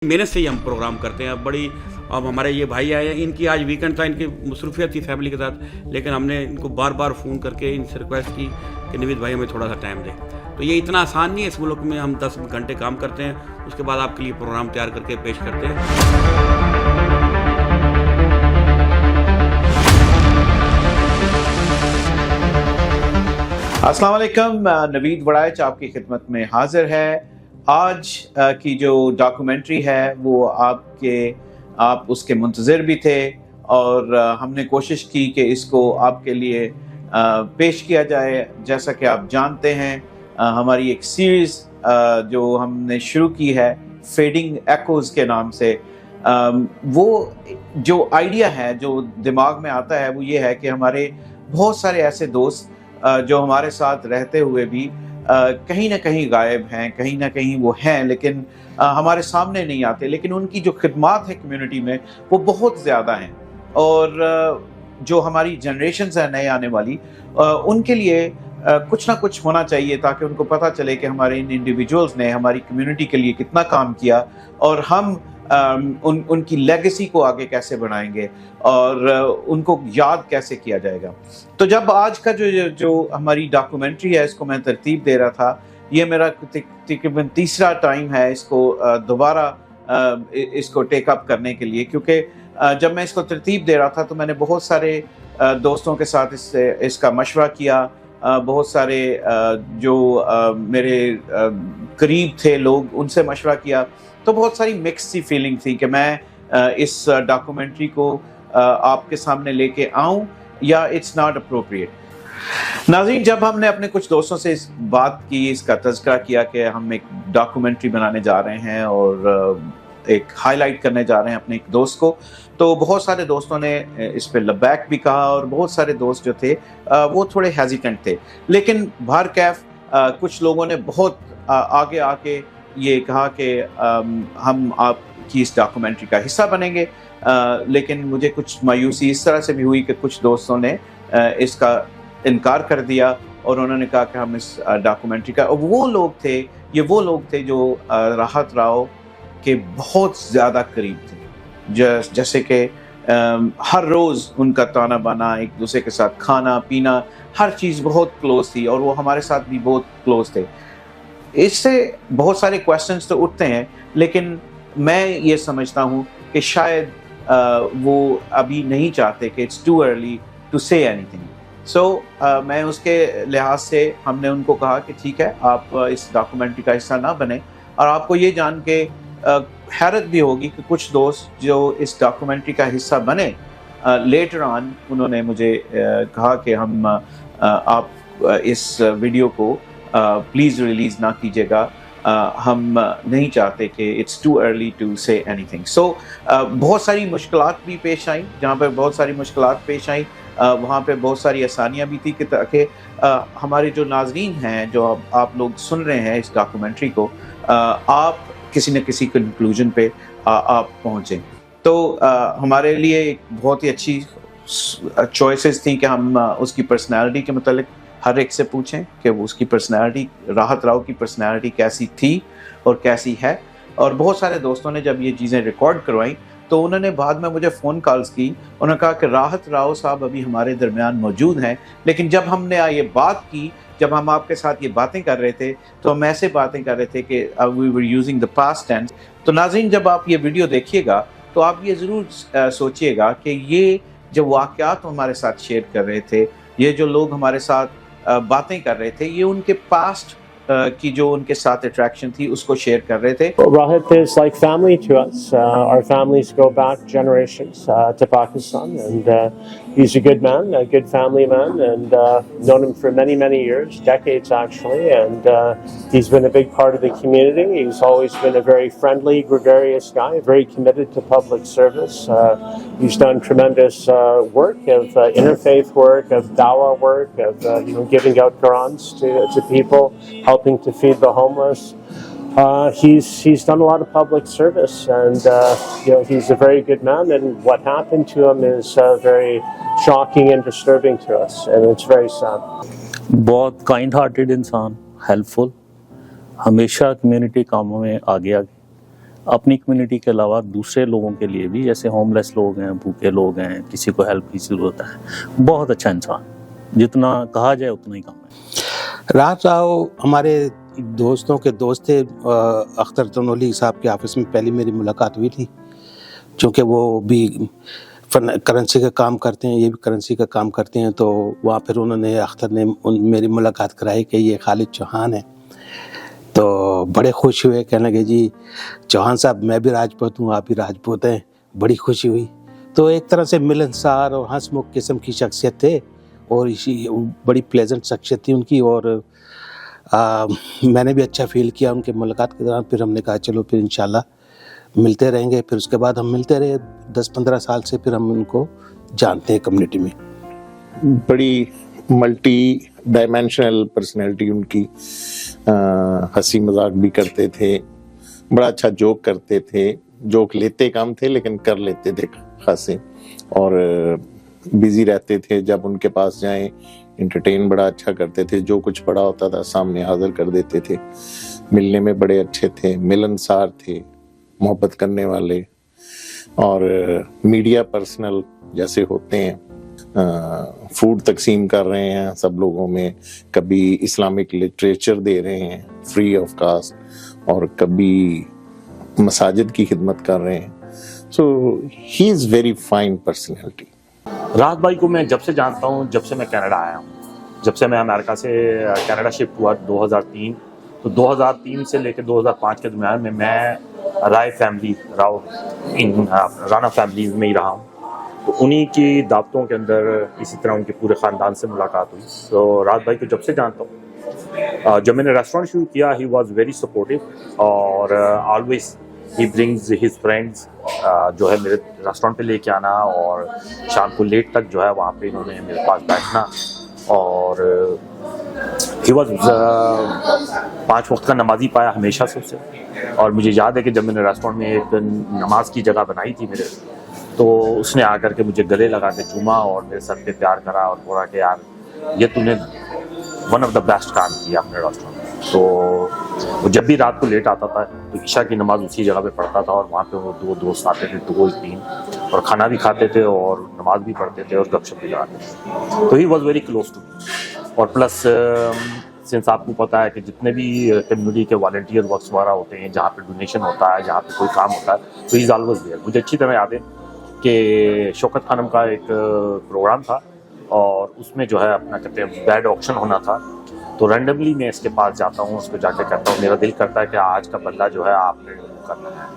محنت سے ہی ہم پروگرام کرتے ہیں. اب ہمارے یہ بھائی آئے ہیں, ان کی آج ویکنڈ تھا, ان کی مصروفیت تھی فیملی کے ساتھ, لیکن ہم نے ان کو بار بار فون کر کے ان سے ریکویسٹ کی کہ نوید بھائی ہمیں تھوڑا سا ٹائم دیں. تو یہ اتنا آسان نہیں ہے. اس ملک میں ہم 10 گھنٹے کام کرتے ہیں, اس کے بعد آپ کے لیے پروگرام تیار کر کے پیش کرتے ہیں. السلام علیکم. نوید وڑائچ آپ کی خدمت میں حاضر ہے. آج کی جو ڈاکومنٹری ہے وہ آپ اس کے منتظر بھی تھے, اور ہم نے کوشش کی کہ اس کو آپ کے لیے پیش کیا جائے. جیسا کہ آپ جانتے ہیں, ہماری ایک سیریز جو ہم نے شروع کی ہے فیڈنگ ایکوز کے نام سے, وہ جو آئیڈیا ہے جو دماغ میں آتا ہے وہ یہ ہے کہ ہمارے بہت سارے ایسے دوست جو ہمارے ساتھ رہتے ہوئے بھی کہیں نہ کہیں غائب ہیں, کہیں نہ کہیں وہ ہیں لیکن ہمارے سامنے نہیں آتے, لیکن ان کی جو خدمات ہیں کمیونٹی میں وہ بہت زیادہ ہیں. اور جو ہماری جنریشنز ہیں نئے آنے والی, ان کے لیے کچھ نہ کچھ ہونا چاہیے تاکہ ان کو پتہ چلے کہ ہمارے ان انڈیویجولز نے ہماری کمیونٹی کے لیے کتنا کام کیا, اور ہم ان کی لیگیسی کو آگے کیسے بڑھائیں گے اور ان کو یاد کیسے کیا جائے گا. تو جب آج کا جو ہماری ڈاکومنٹری ہے اس کو میں ترتیب دے رہا تھا, یہ میرا تقریباً تیسرا ٹائم ہے اس کو دوبارہ اس کو ٹیک اپ کرنے کے لیے, کیونکہ جب میں اس کو ترتیب دے رہا تھا تو میں نے بہت سارے دوستوں کے ساتھ اس کا مشورہ کیا. بہت سارے جو میرے قریب تھے لوگ, ان سے مشورہ کیا, تو بہت ساری مکس سی فیلنگ تھی کہ میں اس ڈاکومنٹری کو آپ کے سامنے لے کے آؤں یا اٹس ناٹ اپروپریٹ. ناظرین, جب ہم نے اپنے کچھ دوستوں سے اس بات کی, اس کا تذکرہ کیا کہ ہم ایک ڈاکومنٹری بنانے جا رہے ہیں اور ایک ہائی لائٹ کرنے جا رہے ہیں اپنے ایک دوست کو, تو بہت سارے دوستوں نے اس پہ لبیک بھی کہا, اور بہت سارے دوست جو تھے وہ تھوڑے ہیزیٹنٹ تھے. لیکن بہرکیف کچھ لوگوں نے بہت آگے آ کے یہ کہا کہ ہم آپ کی اس ڈاکومنٹری کا حصہ بنیں گے. لیکن مجھے کچھ مایوسی اس طرح سے بھی ہوئی کہ کچھ دوستوں نے اس کا انکار کر دیا, اور انہوں نے کہا کہ ہم اس ڈاکومنٹری کا, وہ لوگ تھے جو راحت راؤ کے بہت زیادہ قریب تھے, جیسے کہ ہر روز ان کا تانا بانا, ایک دوسرے کے ساتھ کھانا پینا, ہر چیز بہت کلوز تھی, اور وہ ہمارے ساتھ بھی بہت کلوز تھے. اس سے بہت سارے کویسچنز تو اٹھتے ہیں, لیکن میں یہ سمجھتا ہوں کہ شاید وہ ابھی نہیں چاہتے کہ اٹس ٹو ارلی ٹو سے اینی تھنگ. سو میں اس کے لحاظ سے ہم نے ان کو کہا کہ ٹھیک ہے, آپ اس ڈاکومنٹری کا حصہ نہ بنیں. اور آپ کو یہ جان کے حیرت بھی ہوگی کہ کچھ دوست جو اس ڈاکومنٹری کا حصہ بنے, لیٹر آن انہوں نے مجھے کہا کہ ہم آپ اس ویڈیو کو پلیز ریلیز نہ کیجیے گا, ہم نہیں چاہتے کہ اٹس ٹو ارلی ٹو سے اینی تھنگ. سو بہت ساری مشکلات بھی پیش آئیں. جہاں پہ بہت ساری مشکلات پیش آئیں وہاں پہ بہت ساری آسانیاں بھی تھی کہ تاکہ ہمارے جو ناظرین ہیں, جو آپ لوگ سن رہے ہیں اس ڈاکومنٹری کو, آپ کسی نہ کسی کنکلوژن پہ آپ پہنچیں. تو ہمارے لیے ایک بہت ہی اچھی چوائسیز تھیں کہ ہم اس کی پرسنالٹی کے متعلق ہر ایک سے پوچھیں کہ وہ اس کی پرسنالٹی, راحت راؤ کی پرسنالٹی کیسی تھی اور کیسی ہے. اور بہت سارے دوستوں نے جب یہ چیزیں ریکارڈ کروائیں تو انہوں نے بعد میں مجھے فون کالز کی, انہوں نے کہا کہ راحت راؤ صاحب ابھی ہمارے درمیان موجود ہیں, لیکن جب ہم نے یہ بات کی, جب ہم آپ کے ساتھ یہ باتیں کر رہے تھے تو ہم ایسے باتیں کر رہے تھے کہ we were using the past tense. تو ناظرین, جب آپ یہ ویڈیو دیکھیے گا تو آپ یہ ضرور سوچئے گا کہ یہ جو واقعات ہمارے ساتھ شیئر کر رہے تھے, یہ جو لوگ ہمارے ساتھ باتیں کر رہے تھے, یہ ان کے پاسٹ کی جو ان کے ساتھ اٹریکشن تھی اس کو شیئر کر رہے تھے. Rahat is like family to us. Our families go back generations to Pakistan, and he's a good man, a good family man, and known him for many, many years, decades actually, and he's been a big part of the community. He's always been a very friendly, gregarious guy, very committed to public service. He's done tremendous work of interfaith work, of dawah work, of giving out Qurans to people, helping to feed the homeless. He's done a lot of public service, and he's a very good man, and what happened to him is very shocking and disturbing to us, and it's very sad. بہت kind hearted انسان, help فل, ہمیشہ community کاموں میں آگے اپنی community کے علاوہ دوسرے لوگوں کے لیے بھی، جیسے ہوم لیس لوگ ہیں، بھوکے لوگ ہیں، کسی کو ہیلپ کی ضرورت ہے. بہت اچھا انسان، جتنا کہا جائے اتنا ہی کم ہے. راحت راؤ ہمارے دوستوں کے دوست تھے. اختر تنولی صاحب کے آفس میں پہلی میری ملاقات ہوئی تھی، چونکہ وہ بھی کرنسی کا کام کرتے ہیں، یہ بھی کرنسی کا کام کرتے ہیں. تو وہاں پھر انہوں نے، اختر نے میری ملاقات کرائی کہ یہ خالد چوہان ہے. تو بڑے خوش ہوئے، کہنے لگے جی چوہان صاحب میں بھی راجپوت ہوں، آپ بھی راجپوت ہیں. بڑی خوشی ہوئی. تو ایک طرح سے ملنسار اور ہنس مکھ قسم کی شخصیت تھے، اور اسی بڑی پلیزنٹ شخصیت تھی ان کی. اور میں نے بھی اچھا فیل کیا ان کے ملاقات کے دوران. پھر ہم نے کہا چلو پھر انشاءاللہ ملتے رہیں گے. پھر اس کے بعد ہم ملتے رہے 10-15 سال سے. پھر ہم ان کو جانتے ہیں کمیونٹی میں. بڑی ملٹی ڈائمینشنل پرسنالٹی ان کی. ہنسی مذاق بھی کرتے تھے، بڑا اچھا جوک کرتے تھے. جوک لیتے کم تھے لیکن کر لیتے تھے خاصے، اور بزی رہتے تھے. جب ان کے پاس جائیں انٹرٹین بڑا اچھا کرتے تھے. جو کچھ پڑا ہوتا تھا سامنے حاضر کر دیتے تھے. ملنے میں بڑے اچھے تھے، ملنسار تھے، محبت کرنے والے. اور میڈیا پرسنل جیسے ہوتے ہیں، فوڈ تقسیم کر رہے ہیں سب لوگوں میں، کبھی اسلامک لٹریچر دے رہے ہیں فری آف کاسٹ، اور کبھی مساجد کی خدمت کر رہے ہیں. سو ہی از ویری فائن پرسنالٹی. راحت بھائی کو میں جب سے جانتا ہوں، جب سے میں کینیڈا آیا ہوں، جب سے میں امریکہ سے کینیڈا شفٹ ہوا 2003، تو 2003 سے لے کے 2005 کے درمیان میں رائے فیملی، رانا فیملیز میں ہی رہا ہوں. تو انہی کی دعوتوں کے اندر اسی طرح ان کے پورے خاندان سے ملاقات ہوئی. تو راحت بھائی کو جب سے جانتا ہوں، جب میں نے ریسٹورینٹ شروع کیا ہی واز ویری سپورٹیو، اور always he brings his friends جو ہے میرے ریسٹورینٹ پہ لے کے آنا، اور شام کو لیٹ تک جو ہے وہاں پہ انہوں نے میرے پاس بیٹھنا. اور ہی واز 5 وقت کا نمازی پایا ہمیشہ سے اسے. اور مجھے یاد ہے کہ جب میں نے ریسٹورینٹ میں ایک نماز کی جگہ بنائی تھی میرے، تو اس نے آ کر کے مجھے گلے لگا کے چوما اور میرے سر پہ پیار کرا اور بولا کہ یار یہ تو نے ون آف دا بیسٹ کام کیا اپنے ریسٹورینٹ میں. تو وہ جب بھی رات کو لیٹ آتا تھا تو عشاء کی نماز اسی جگہ پہ پڑھتا تھا، اور وہاں پہ وہ 2 دوست آتے تھے، 2-3، اور کھانا بھی کھاتے تھے اور نماز بھی پڑھتے تھے اور گپ شپ بھی لگاتے تھے. تو he was very close to me. اور پلس سنس آپ کو پتہ ہے کہ جتنے بھی کمیونٹی کے والنٹیئر ورکس وغیرہ ہوتے ہیں، جہاں پہ ڈونیشن ہوتا ہے، جہاں پہ کوئی کام ہوتا ہے، تو ہی از آلویز دیئر. مجھے اچھی طرح یاد ہے کہ شوکت خانم کا ایک پروگرام تھا، اور اس میں جو ہے اپنا کہتے ہیں بیڈ آکشن ہونا تھا. تو رینڈملی میں اس کے پاس جاتا ہوں، اس کو جا کے کہتا ہوں میرا دل کرتا ہے کہ آج کا بندہ جو ہے آپ نے ریموو کرنا ہے.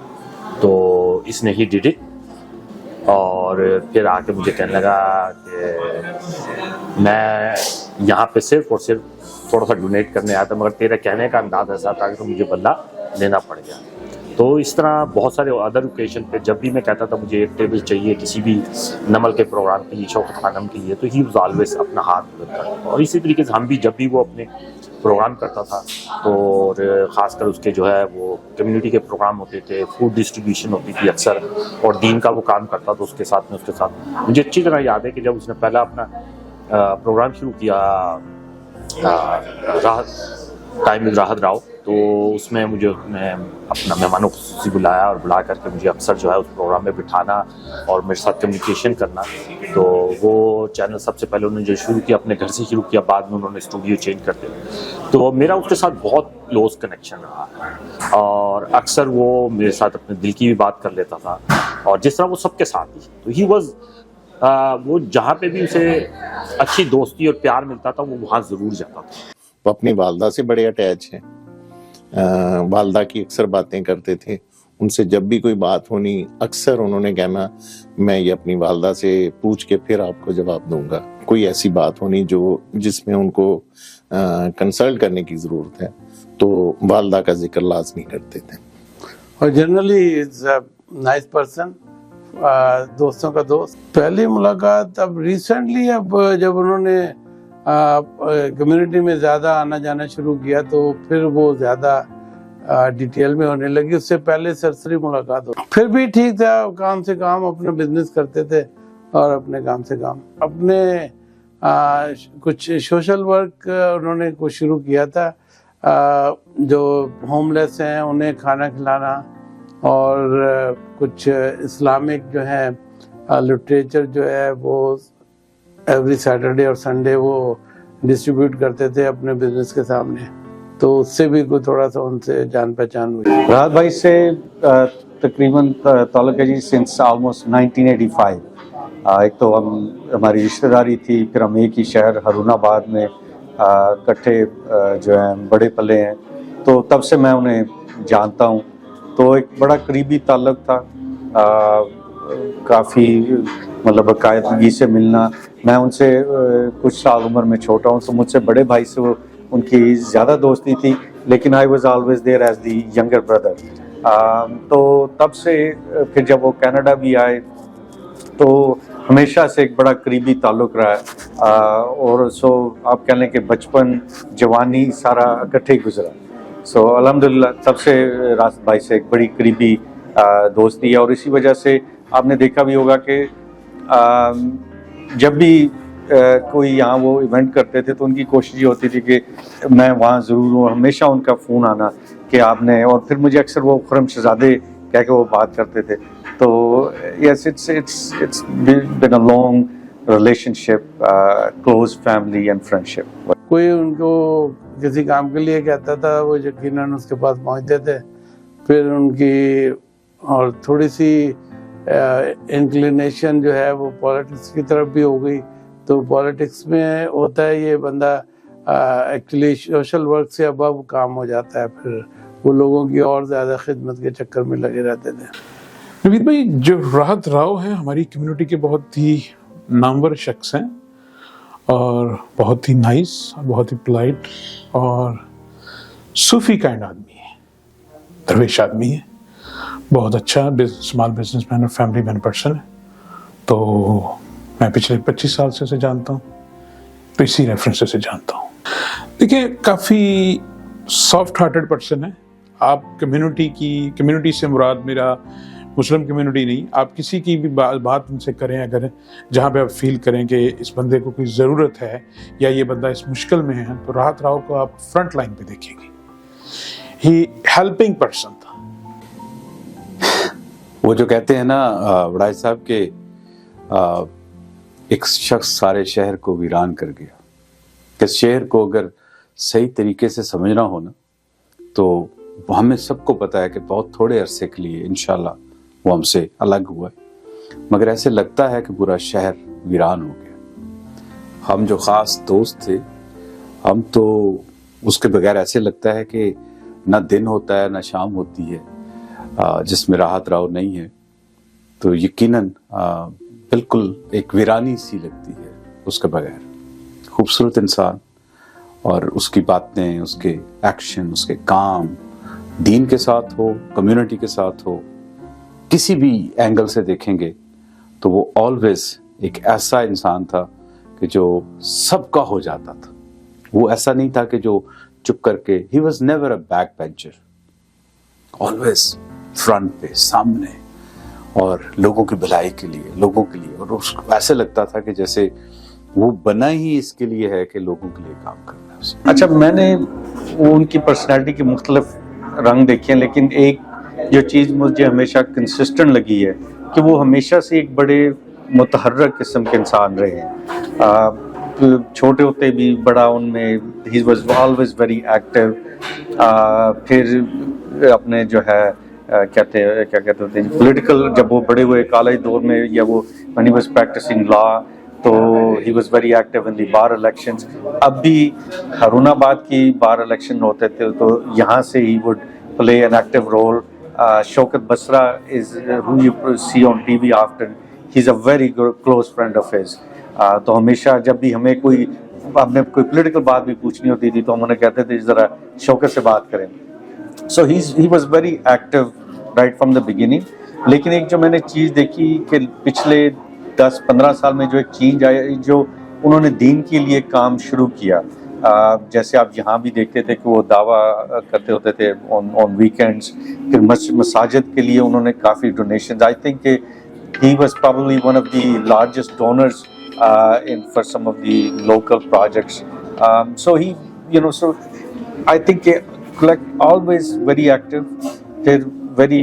تو اس نے ہی ڈیڈ اٹ، اور پھر آ کے مجھے کہنے لگا کہ میں یہاں پہ صرف اور صرف تھوڑا سا ڈونیٹ کرنے آیا تھا، مگر تیرے کہنے کا انداز ایسا تھا کہ مجھے بندہ لینا پڑ گیا. تو اس طرح بہت سارے ادر اوکیشن پہ جب بھی میں کہتا تھا مجھے ایک ٹیبل چاہیے کسی بھی نمل کے پروگرام کے لیے، شوکت خانم کے لیے، تو ہی واز آلویز اپنا ہاتھ بلند کرتا. اور اسی طریقے سے ہم بھی جب بھی وہ اپنے پروگرام کرتا تھا، تو خاص کر اس کے جو ہے وہ کمیونٹی کے پروگرام ہوتے تھے، فوڈ ڈسٹریبیوشن ہوتی تھی اکثر، اور دین کا وہ کام کرتا تھا اس کے ساتھ مجھے اچھی طرح یاد ہے کہ جب اس نے پہلا اپنا پروگرام شروع کیا ٹائم ود راحت راؤ، تو اس میں مجھے اپنا مہمانوں خصوصی بلایا، اور بلا کر کے مجھے اکثر جو ہے اس پروگرام میں بٹھانا اور میرے ساتھ کمیونیکیشن کرنا. تو وہ چینل سب سے پہلے انہوں نے جو شروع کیا اپنے گھر سے شروع کیا، بعد میں انہوں نے اسٹوڈیو چینج کرتے. تو میرا اس کے ساتھ بہت کلوز کنیکشن رہا ہے، اور اکثر وہ میرے ساتھ اپنے دل کی بھی بات کر لیتا تھا، اور جس طرح وہ سب کے ساتھ ہی. تو ہی واز وہ جہاں پہ بھی اسے اچھی دوستی اور پیار ملتا تھا وہ وہاں ضرور جاتا تھا. وہ اپنی والدہ سے بڑے اٹیچ ہیں، والدہ کی اکثر باتیں کرتے تھے. ان سے جب بھی کوئی بات ہونی اکثر انہوں نے کہنا میں یہ اپنی والدہ سے پوچھ کے پھر آپ کو جواب دوں گا. کوئی ایسی بات ہونی جس میں ان کو کنسلٹ کرنے کی ضرورت ہے تو والدہ کا ذکر لازمی کرتے تھے. اور generally is a nice person, دوستوں کا دوست. پہلی ملاقات اب ریسنٹلی جب انہوں نے کمیونٹی میں زیادہ آنا جانا شروع کیا تو پھر وہ زیادہ ڈیٹیل میں ہونے لگی. اس سے پہلے سرسری ملاقات ہوتی، پھر بھی ٹھیک تھا، کام سے کام اپنا بزنس کرتے تھے اور اپنے کام سے کام اپنے کچھ سوشل ورک انہوں نے کچھ شروع کیا تھا. جو ہوم لیس ہیں انہیں کھانا کھلانا اور کچھ اسلامک جو ہے لٹریچر جو ہے وہ ایوری سیٹرڈے اور سنڈے وہ ڈسٹریبیوٹ کرتے تھے اپنے بزنس کے سامنے، تو اس سے بھی کوئی تھوڑا سا ان سے جان پہچان ہوئی۔ راحت بھائی سے تقریباً تعلق ہے جی سنس آلموسٹ 1985۔ ایک تو ہماری رشتہ داری تھی، پھر ہم ایک ہی شہر ہارون آباد میں اکٹھے جو ہیں بڑے پلے ہیں، تو تب سے میں انہیں جانتا ہوں، تو ایک بڑا قریبی تعلق تھا، کافی مطلب باقاعدگی سے ملنا۔ میں ان سے کچھ سال عمر میں چھوٹا ہوں، تو مجھ سے بڑے بھائی سے وہ ان کی زیادہ دوستی تھی، لیکن I was always there as the younger brother. تو تب سے پھر جب وہ کینیڈا بھی آئے تو ہمیشہ سے ایک بڑا قریبی تعلق رہا ہے، اور سو آپ کہہ لیں کہ بچپن جوانی سارا اکٹھے ہی گزرا۔ سو الحمدللہ تب سے راحت بھائی سے ایک بڑی قریبی دوستی ہے، اور اسی وجہ سے آپ نے دیکھا بھی ہوگا کہ جب بھی کوئی یہاں وہ ایونٹ کرتے تھے تو ان کی کوشش یہ ہوتی تھی کہ میں وہاں ضرور ہوں، ہمیشہ ان کا فون آنا کہ آپ نے، اور پھر مجھے اکثر وہ خرم شہزادے کہہ کے وہ بات کرتے تھے۔ تو yes it's been a long relationship, close family and friendship. کوئی ان کو کسی کام کے لیے کہتا تھا، وہ یقیناً اس کے پاس پہنچتے تھے، پھر ان کی اور تھوڑی سی انکلینیشن جو ہے وہ پالیٹکس کی طرف بھی ہو گئی، تو پالیٹکس میں ہوتا ہے یہ بندہ ایکچولی سوشل ورک سے ابو کام ہو جاتا ہے، پھر وہ لوگوں کی اور زیادہ خدمت کے چکر میں لگے رہتے تھے۔ نوید بھائی، جو راحت راؤ ہیں ہماری کمیونٹی کے بہت ہی نامور شخص ہیں، اور بہت ہی نائس، بہت ہی پولائٹ اور صوفی کائنڈ آدمی ہے، درویش آدمی ہے، بہت اچھا اسمال بزنس مین اور فیملی مین پرسن ہے۔ تو میں پچھلے 25 سال سے اسے جانتا ہوں، تو اسی ریفرنس سے جانتا ہوں۔ دیکھیں، کافی سافٹ ہارٹڈ پرسن ہے۔ آپ کمیونٹی سے مراد میرا مسلم کمیونٹی نہیں، آپ کسی کی بھی بات ان سے کریں، اگر جہاں پہ آپ فیل کریں کہ اس بندے کو کوئی ضرورت ہے یا یہ بندہ اس مشکل میں ہے، تو راحت راؤ کو آپ فرنٹ لائن پہ دیکھیں گے۔ ہی ہیلپنگ پرسن تھا۔ وہ جو کہتے ہیں نا وڑائی صاحب کہ ایک شخص سارے شہر کو ویران کر گیا، کہ شہر کو اگر صحیح طریقے سے سمجھنا ہو نا، تو ہمیں سب کو پتا ہے کہ بہت تھوڑے عرصے کے لیے انشاءاللہ وہ ہم سے الگ ہوا ہے، مگر ایسے لگتا ہے کہ پورا شہر ویران ہو گیا۔ ہم جو خاص دوست تھے، ہم تو اس کے بغیر ایسے لگتا ہے کہ نہ دن ہوتا ہے نہ شام ہوتی ہے جس میں راحت راؤ نہیں ہے، تو یقیناً بالکل ایک ویرانی سی لگتی ہے اس کے بغیر۔ خوبصورت انسان، اور اس کی باتیں، اس کے ایکشن، اس کے کام، دین کے ساتھ ہو، کمیونٹی کے ساتھ ہو، کسی بھی اینگل سے دیکھیں گے تو وہ آلویز ایک ایسا انسان تھا کہ جو سب کا ہو جاتا تھا۔ وہ ایسا نہیں تھا کہ جو چپ کر کے، he was never a back bencher, always front پہ، سامنے، اور لوگوں کی بھلائی کے لیے، اور اس کو ایسے لگتا تھا کہ جیسے وہ بنا ہی اس کے لیے ہے کہ لوگوں کے لیے کام کرنا ہے اسے۔ اچھا، میں نے وہ ان کی پرسنالٹی کے مختلف رنگ دیکھے ہیں، لیکن ایک جو چیز مجھے ہمیشہ کنسسٹنٹ لگی ہے کہ وہ ہمیشہ سے ایک بڑے متحرک قسم کے انسان رہے ہیں۔ چھوٹے ہوتے بھی بڑا ان میں he was always very active. پھر اپنے جو ہے کیا کہتے ہیں پولیٹیکل، جب وہ بڑے ہوئے کالج دور میں، یا وہ when he was practicing law، تو he was very active in the bar elections۔ اب بھی ہارون آباد کی بار الیکشن ہوتے تھے تو یہاں سے he would play an active role۔ Shaukat Basra is who you see on TV often، he's a very close friend of his۔ تو ہمیشہ جب بھی ہمیں کوئی پولیٹیکل بات بھی پوچھنی ہوتی تھی تو ہم انہیں کہتے تھے ذرا شوکت سے بات کریں۔ So he was very active right from the beginning۔ لیکن ایک جو میں نے چیز دیکھی کہ پچھلے 10-15 سال میں جو ایک چینج آیا، جو انہوں نے دین کے لیے کام شروع کیا، جیسے آپ یہاں بھی دیکھتے تھے کہ وہ دعویٰ کرتے ہوتے تھے on weekends، پھر مساجد کے لیے انہوں نے کافی ڈونیشنز، I think کہ he was probably one of the largest donors for some of the local projects۔ So he, so I think like always very active، پھر very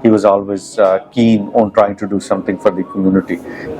he was always keen on trying to do something for the community.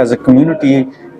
as a community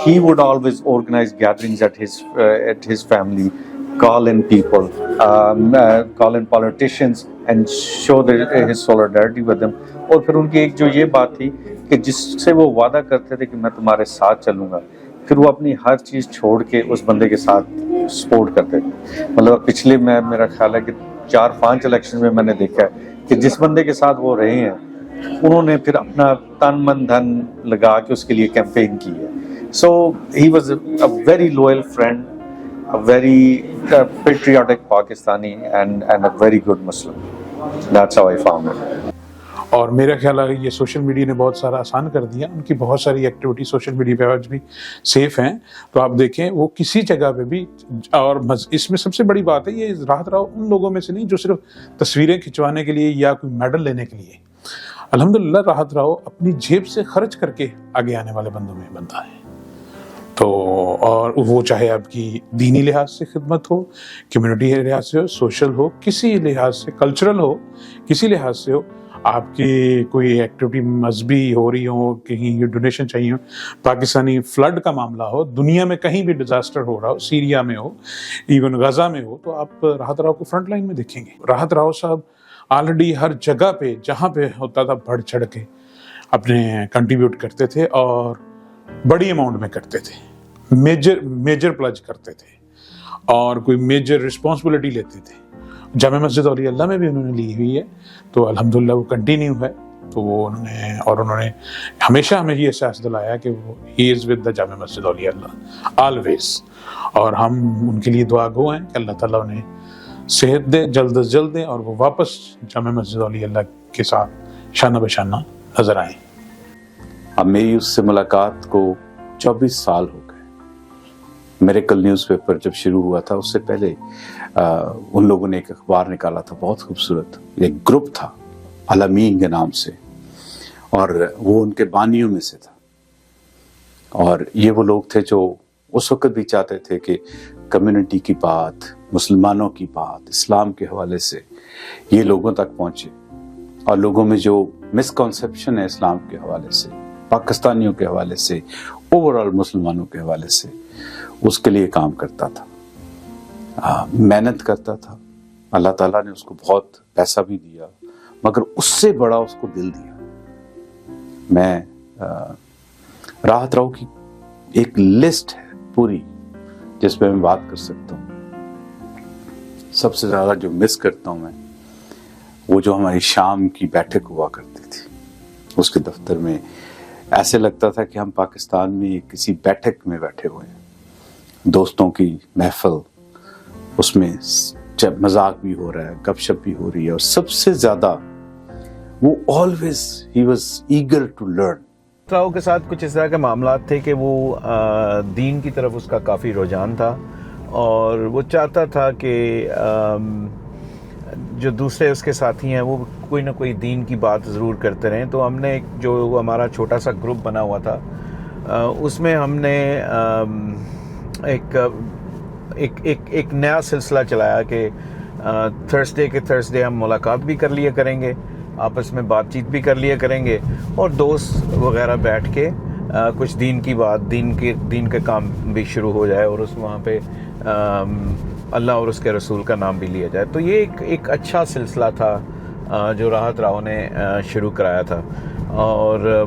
he would always organize gatherings at his family, call in people, call in politicians and show his solidarity with them. اور پھر ان کی ایک جو یہ بات تھی کہ جس سے وہ وعدہ کرتے تھے کہ میں تمہارے ساتھ چلوں گا، پھر وہ اپنی ہر چیز چھوڑ کے اس بندے کے ساتھ سپورٹ کرتے تھے. مطلب پچھلے میرا خیال ہے کہ 4-5 الیکشن میں نے دیکھا ہے کہ جس بندے کے ساتھ وہ رہے ہیں انہوں نے پھر اپنا تن من دھن لگا کے اس کے لیے کیمپین کی ہے. So he was a very loyal friend, a very patriotic Pakistani and a very good Muslim. That's how I found it. اور میرا خیال ہے یہ سوشل میڈیا نے بہت سارا آسان کر دیا. ان کی بہت ساری ایکٹیویٹی سوشل میڈیا پہ آج بھی سیف ہیں. تو آپ دیکھیں وہ کسی جگہ پہ بھی, اور اس میں سب سے بڑی بات ہے یہ راحت راؤ ان لوگوں میں سے نہیں جو صرف تصویریں کھنچوانے کے لیے یا کوئی میڈل لینے کے لیے. الحمدللہ راحت راؤ اپنی جیب سے خرچ کر کے آگے آنے والے بندوں میں بنتا ہے. تو اور وہ چاہے آپ کی دینی لحاظ سے خدمت ہو, کمیونٹی لحاظ سے ہو, سوشل ہو, کسی لحاظ سے, کلچرل ہو, کسی لحاظ سے ہو, آپ کی کوئی ایکٹیویٹی مذہبی ہو رہی ہو, کہیں ڈونیشن چاہیے ہو, پاکستانی فلڈ کا معاملہ ہو, دنیا میں کہیں بھی ڈیزاسٹر ہو رہا ہو, سیریا میں ہو, ایون غزہ میں ہو, تو آپ راحت راؤ کو فرنٹ لائن میں دیکھیں گے. راحت راؤ صاحب آلریڈی ہر جگہ پہ جہاں پہ ہوتا تھا بڑھ چڑھ کے اپنے کنٹریبیوٹ کرتے تھے اور بڑی اماؤنٹ میں کرتے تھے, میجر پلج کرتے تھے اور کوئی میجر رسپانسبلٹی لیتے تھے. جامع مسجد اولیاء اللہ میں بھی انہوں نے لی ہوئی ہے, تو الحمدللہ وہ کنٹینیو ہے. تو وہ انہوں نے ہمیشہ ہمیں یہ احساس دلایا کہ وہ ہی is with the Jama Masjid اولیاء اللہ آلویز, اور ہم ان کے لیے دعا گو ہیں کہ اللہ تعالیٰ انہیں صحت دے, جلد از جلد دے, اور وہ واپس جامع مسجد اولیاء اللہ کے ساتھ شانہ بشانہ نظر آئیں. اب میری اس سے ملاقات کو 24 سال ہو گئے. میریکل نیوز پیپر جب شروع ہوا تھا اس سے پہلے ان لوگوں نے ایک اخبار نکالا تھا بہت خوبصورت, ایک گروپ تھا علمین کے نام سے, اور وہ ان کے بانیوں میں سے تھا. اور یہ وہ لوگ تھے جو اس وقت بھی چاہتے تھے کہ کمیونٹی کی بات, مسلمانوں کی بات, اسلام کے حوالے سے یہ لوگوں تک پہنچے, اور لوگوں میں جو مسکنسیپشن ہے اسلام کے حوالے سے, پاکستانیوں کے حوالے سے, اوور آل مسلمانوں کے حوالے سے, اس کے لیے کام کرتا تھا, محنت کرتا تھا. اللہ تعالیٰ نے اس کو بہت پیسہ بھی دیا, مگر اس سے بڑا اس کو دل دیا. میں راحت راؤ کی ایک لسٹ ہے پوری جس پہ میں بات کر سکتا ہوں. سب سے زیادہ جو مس کرتا ہوں میں, وہ جو ہماری شام کی بیٹھک ہوا کرتی تھی, اس کے دفتر میں ایسے لگتا تھا کہ ہم پاکستان میں کسی بیٹھک میں بیٹھے ہوئے ہیں, دوستوں کی محفل, اس میں جب مذاق بھی ہو رہا ہے, گپ شپ بھی ہو رہی ہے, اور سب سے زیادہ وہ always he was eager to learn. Rao کے ساتھ کچھ اس طرح کے معاملات تھے کہ وہ دین کی طرف اس کا کافی رجحان تھا, اور وہ چاہتا تھا کہ جو دوسرے اس کے ساتھی ہیں وہ کوئی نہ کوئی دین کی بات ضرور کرتے رہیں. تو ہم نے جو ہمارا چھوٹا سا گروپ بنا ہوا تھا اس میں ہم نے ایک نیا سلسلہ چلایا کہ تھرسڈے ہم ملاقات بھی کر لیا کریں گے, آپس میں بات چیت بھی کر لیا کریں گے, اور دوست وغیرہ بیٹھ کے کچھ دین کی بات, دین کے کام بھی شروع ہو جائے, اور وہاں پہ اللہ اور اس کے رسول کا نام بھی لیا جائے. تو یہ ایک اچھا سلسلہ تھا جو راحت راؤ نے شروع کرایا تھا, اور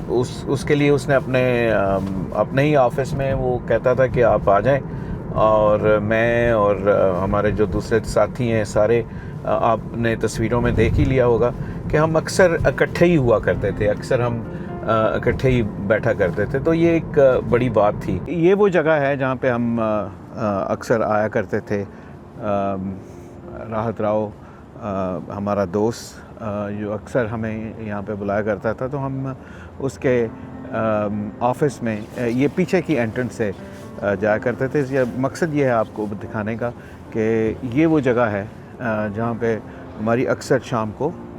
اس کے لیے اس نے اپنے ہی آفس میں وہ کہتا تھا کہ آپ آ جائیں, اور میں اور ہمارے جو دوسرے ساتھی ہیں سارے, آپ نے تصویروں میں دیکھ ہی لیا ہوگا کہ ہم اکثر اکٹھے ہی ہوا کرتے تھے, اکثر ہم اکٹھے ہی بیٹھا کرتے تھے. تو یہ ایک بڑی بات تھی. یہ وہ جگہ ہے جہاں پہ ہم اکثر آیا کرتے تھے. راحت راؤ ہمارا دوست جو اکثر ہمیں یہاں پہ بلایا کرتا تھا, تو ہم اس کے آفس میں یہ پیچھے کی انٹرنس سے جایا کرتے تھے. مقصد یہ ہے آپ کو دکھانے کا کہ یہ وہ جگہ ہے جہاں پہ ہماری اکثر شام کو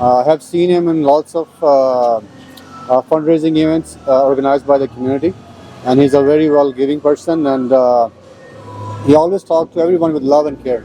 I have seen him in lots of fundraising events organized by the community, and he's a very well giving person, and he always talked to everyone with love and care.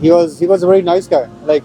he was a very nice guy. Like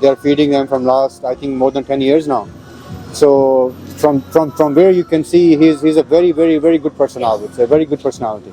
they are feeding them from last I think more than 10 years now. So from where you can see he's a very very very good personality. It's a very good personality.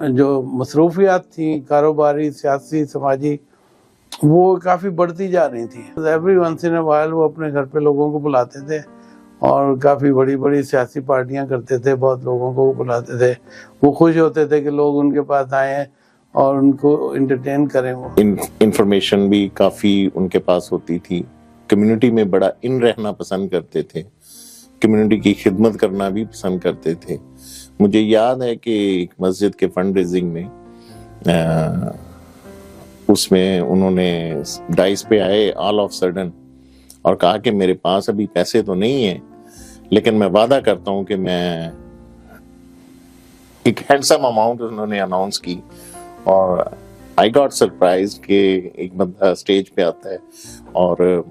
جو مصروفیات تھیں کاروباری سیاسی سماجی وہ کافی بڑھتی جا رہی تھی. Every once in a while وہ اپنے گھر پہ لوگوں کو بلاتے تھے اور کافی بڑی بڑی سیاسی پارٹیاں کرتے تھے, بہت لوگوں کو بلاتے تھے. وہ خوش ہوتے تھے کہ لوگ ان کے پاس آئے ہیں اور ان کو انٹرٹین کریں. وہ انفارمیشن بھی کافی ان کے پاس ہوتی تھی. کمیونٹی میں بڑا ان رہنا پسند کرتے تھے, کمیونٹی کی خدمت کرنا بھی پسند کرتے تھے. مجھے یاد ہے کہ ایک مسجد کے فنڈ ریزنگ میں اس میں انہوں نے ڈائس پہ آئے آل آف سڈن اور کہا کہ میرے پاس ابھی پیسے تو نہیں ہیں لیکن میں وعدہ کرتا ہوں کہ میں ایک ہینڈسم اماؤنٹ انہوں نے اناؤنس کی. اور آئی گاٹ سرپرائز کہ ایک بندہ اسٹیج پہ آتا ہے اور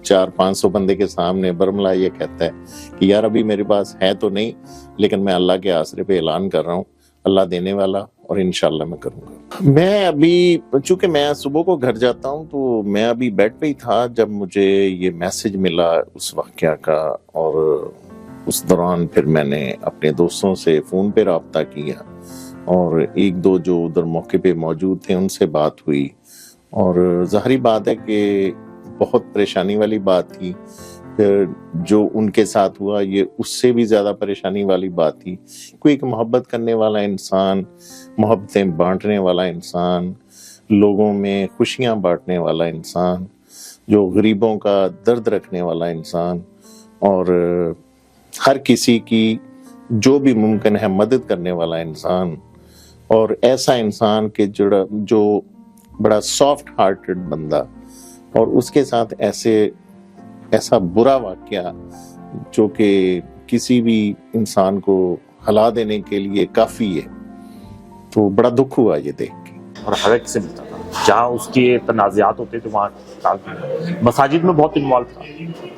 400-500 بندے کے سامنے برملا یہ کہتا ہے کہ یار ابھی میرے پاس ہے تو نہیں لیکن میں اللہ کے آسرے پہ اعلان کر رہا ہوں, اللہ دینے والا, اور انشاءاللہ میں کروں گا. میں ابھی چونکہ میں صبح کو گھر جاتا ہوں تو میں ابھی بیڈ پہ ہی تھا جب مجھے یہ میسج ملا اس واقعہ کا, اور اس دوران پھر میں نے اپنے دوستوں سے فون پہ رابطہ کیا اور ایک دو جو ادھر موقع پہ موجود تھے ان سے بات ہوئی. اور ظاہری بات ہے کہ بہت پریشانی والی بات تھی. پھر جو ان کے ساتھ ہوا یہ اس سے بھی زیادہ پریشانی والی بات تھی. کوئی ایک محبت کرنے والا انسان, محبتیں بانٹنے والا انسان, لوگوں میں خوشیاں بانٹنے والا انسان, جو غریبوں کا درد رکھنے والا انسان, اور ہر کسی کی جو بھی ممکن ہے مدد کرنے والا انسان, اور ایسا انسان کہ جو بڑا سافٹ ہارٹڈ بندہ, اور اس کے ساتھ ایسا برا واقعہ جو کہ کسی بھی انسان کو ہلا دینے کے لیے کافی ہے. تو بڑا دکھ ہوا یہ دیکھ کے. اور ہر ایک سے ملتا تھا, جہاں اس کے تنازعات ہوتے تھے وہاں مساجد میں بہت انوالو تھا.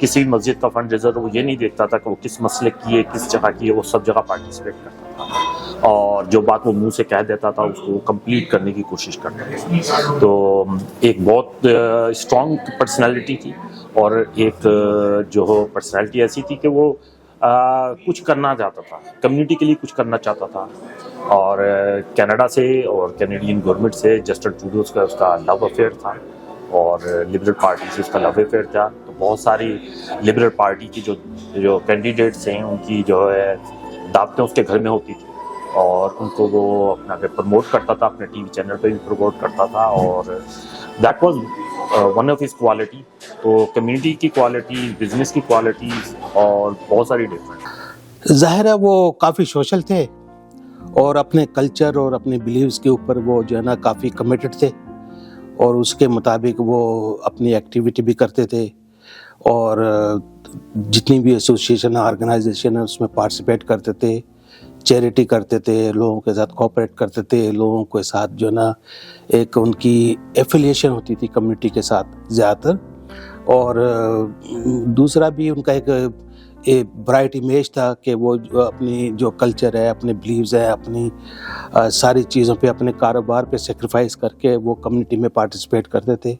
کسی مسجد کا فنڈ ریزر وہ یہ نہیں دیکھتا تھا کہ وہ کس مسئلے کی ہے, کس جگہ کی ہے, وہ سب جگہ پارٹیسپیٹ کرتا تھا اور جو بات وہ منہ سے کہہ دیتا تھا اس کو کمپلیٹ کرنے کی کوشش کرتا تھا. تو ایک بہت اسٹرانگ پرسنالٹی تھی, اور ایک جو پرسنالٹی ایسی تھی کہ وہ کچھ کرنا چاہتا تھا, کمیونٹی کے لیے کچھ کرنا چاہتا تھا. اور کینیڈا سے اور کینیڈین گورنمنٹ سے جسٹن ٹروڈو کا اس کا لو افیئر تھا, اور لبرل پارٹی سے اس کا لو افیئر تھا. تو بہت ساری لبرل پارٹی کی جو کینڈیڈیٹس ہیں ان کی جو ہے دعوتیں اس کے گھر میں ہوتی تھی, اور ان کو وہ اپنا پروموٹ کرتا تھا, اپنے ٹی وی چینل پہ بھی پروموٹ کرتا تھا. اور that was one of his quality. تو کمیونٹی کی کوالٹی, بزنس کی کوالٹی, اور بہت ساری ڈفرینٹ. ظاہر ہے وہ کافی سوشل تھے اور اپنے کلچر اور اپنے بلیوز کے اوپر وہ جو ہے نا کافی کمیٹڈ تھے, اور اس کے مطابق وہ اپنی ایکٹیویٹی بھی کرتے تھے, اور جتنی بھی ایسوسیشن آرگنائزیشن ہے اس میں پارٹیسپیٹ کرتے تھے, چیریٹی کرتے تھے, لوگوں کے ساتھ کوآپریٹ کرتے تھے, لوگوں کے ساتھ جو ہے نا ایک ان کی ایفیلیشن ہوتی تھی کمیونٹی کے ساتھ زیادہ تر. اور دوسرا بھی ان کا ایک برائٹ امیج تھا کہ وہ اپنی جو کلچر ہے, اپنے بلیوز ہیں, اپنی ساری چیزوں پہ, اپنے کاروبار پہ سیکریفائس کر کے وہ کمیونٹی میں پارٹیسپیٹ کرتے تھے.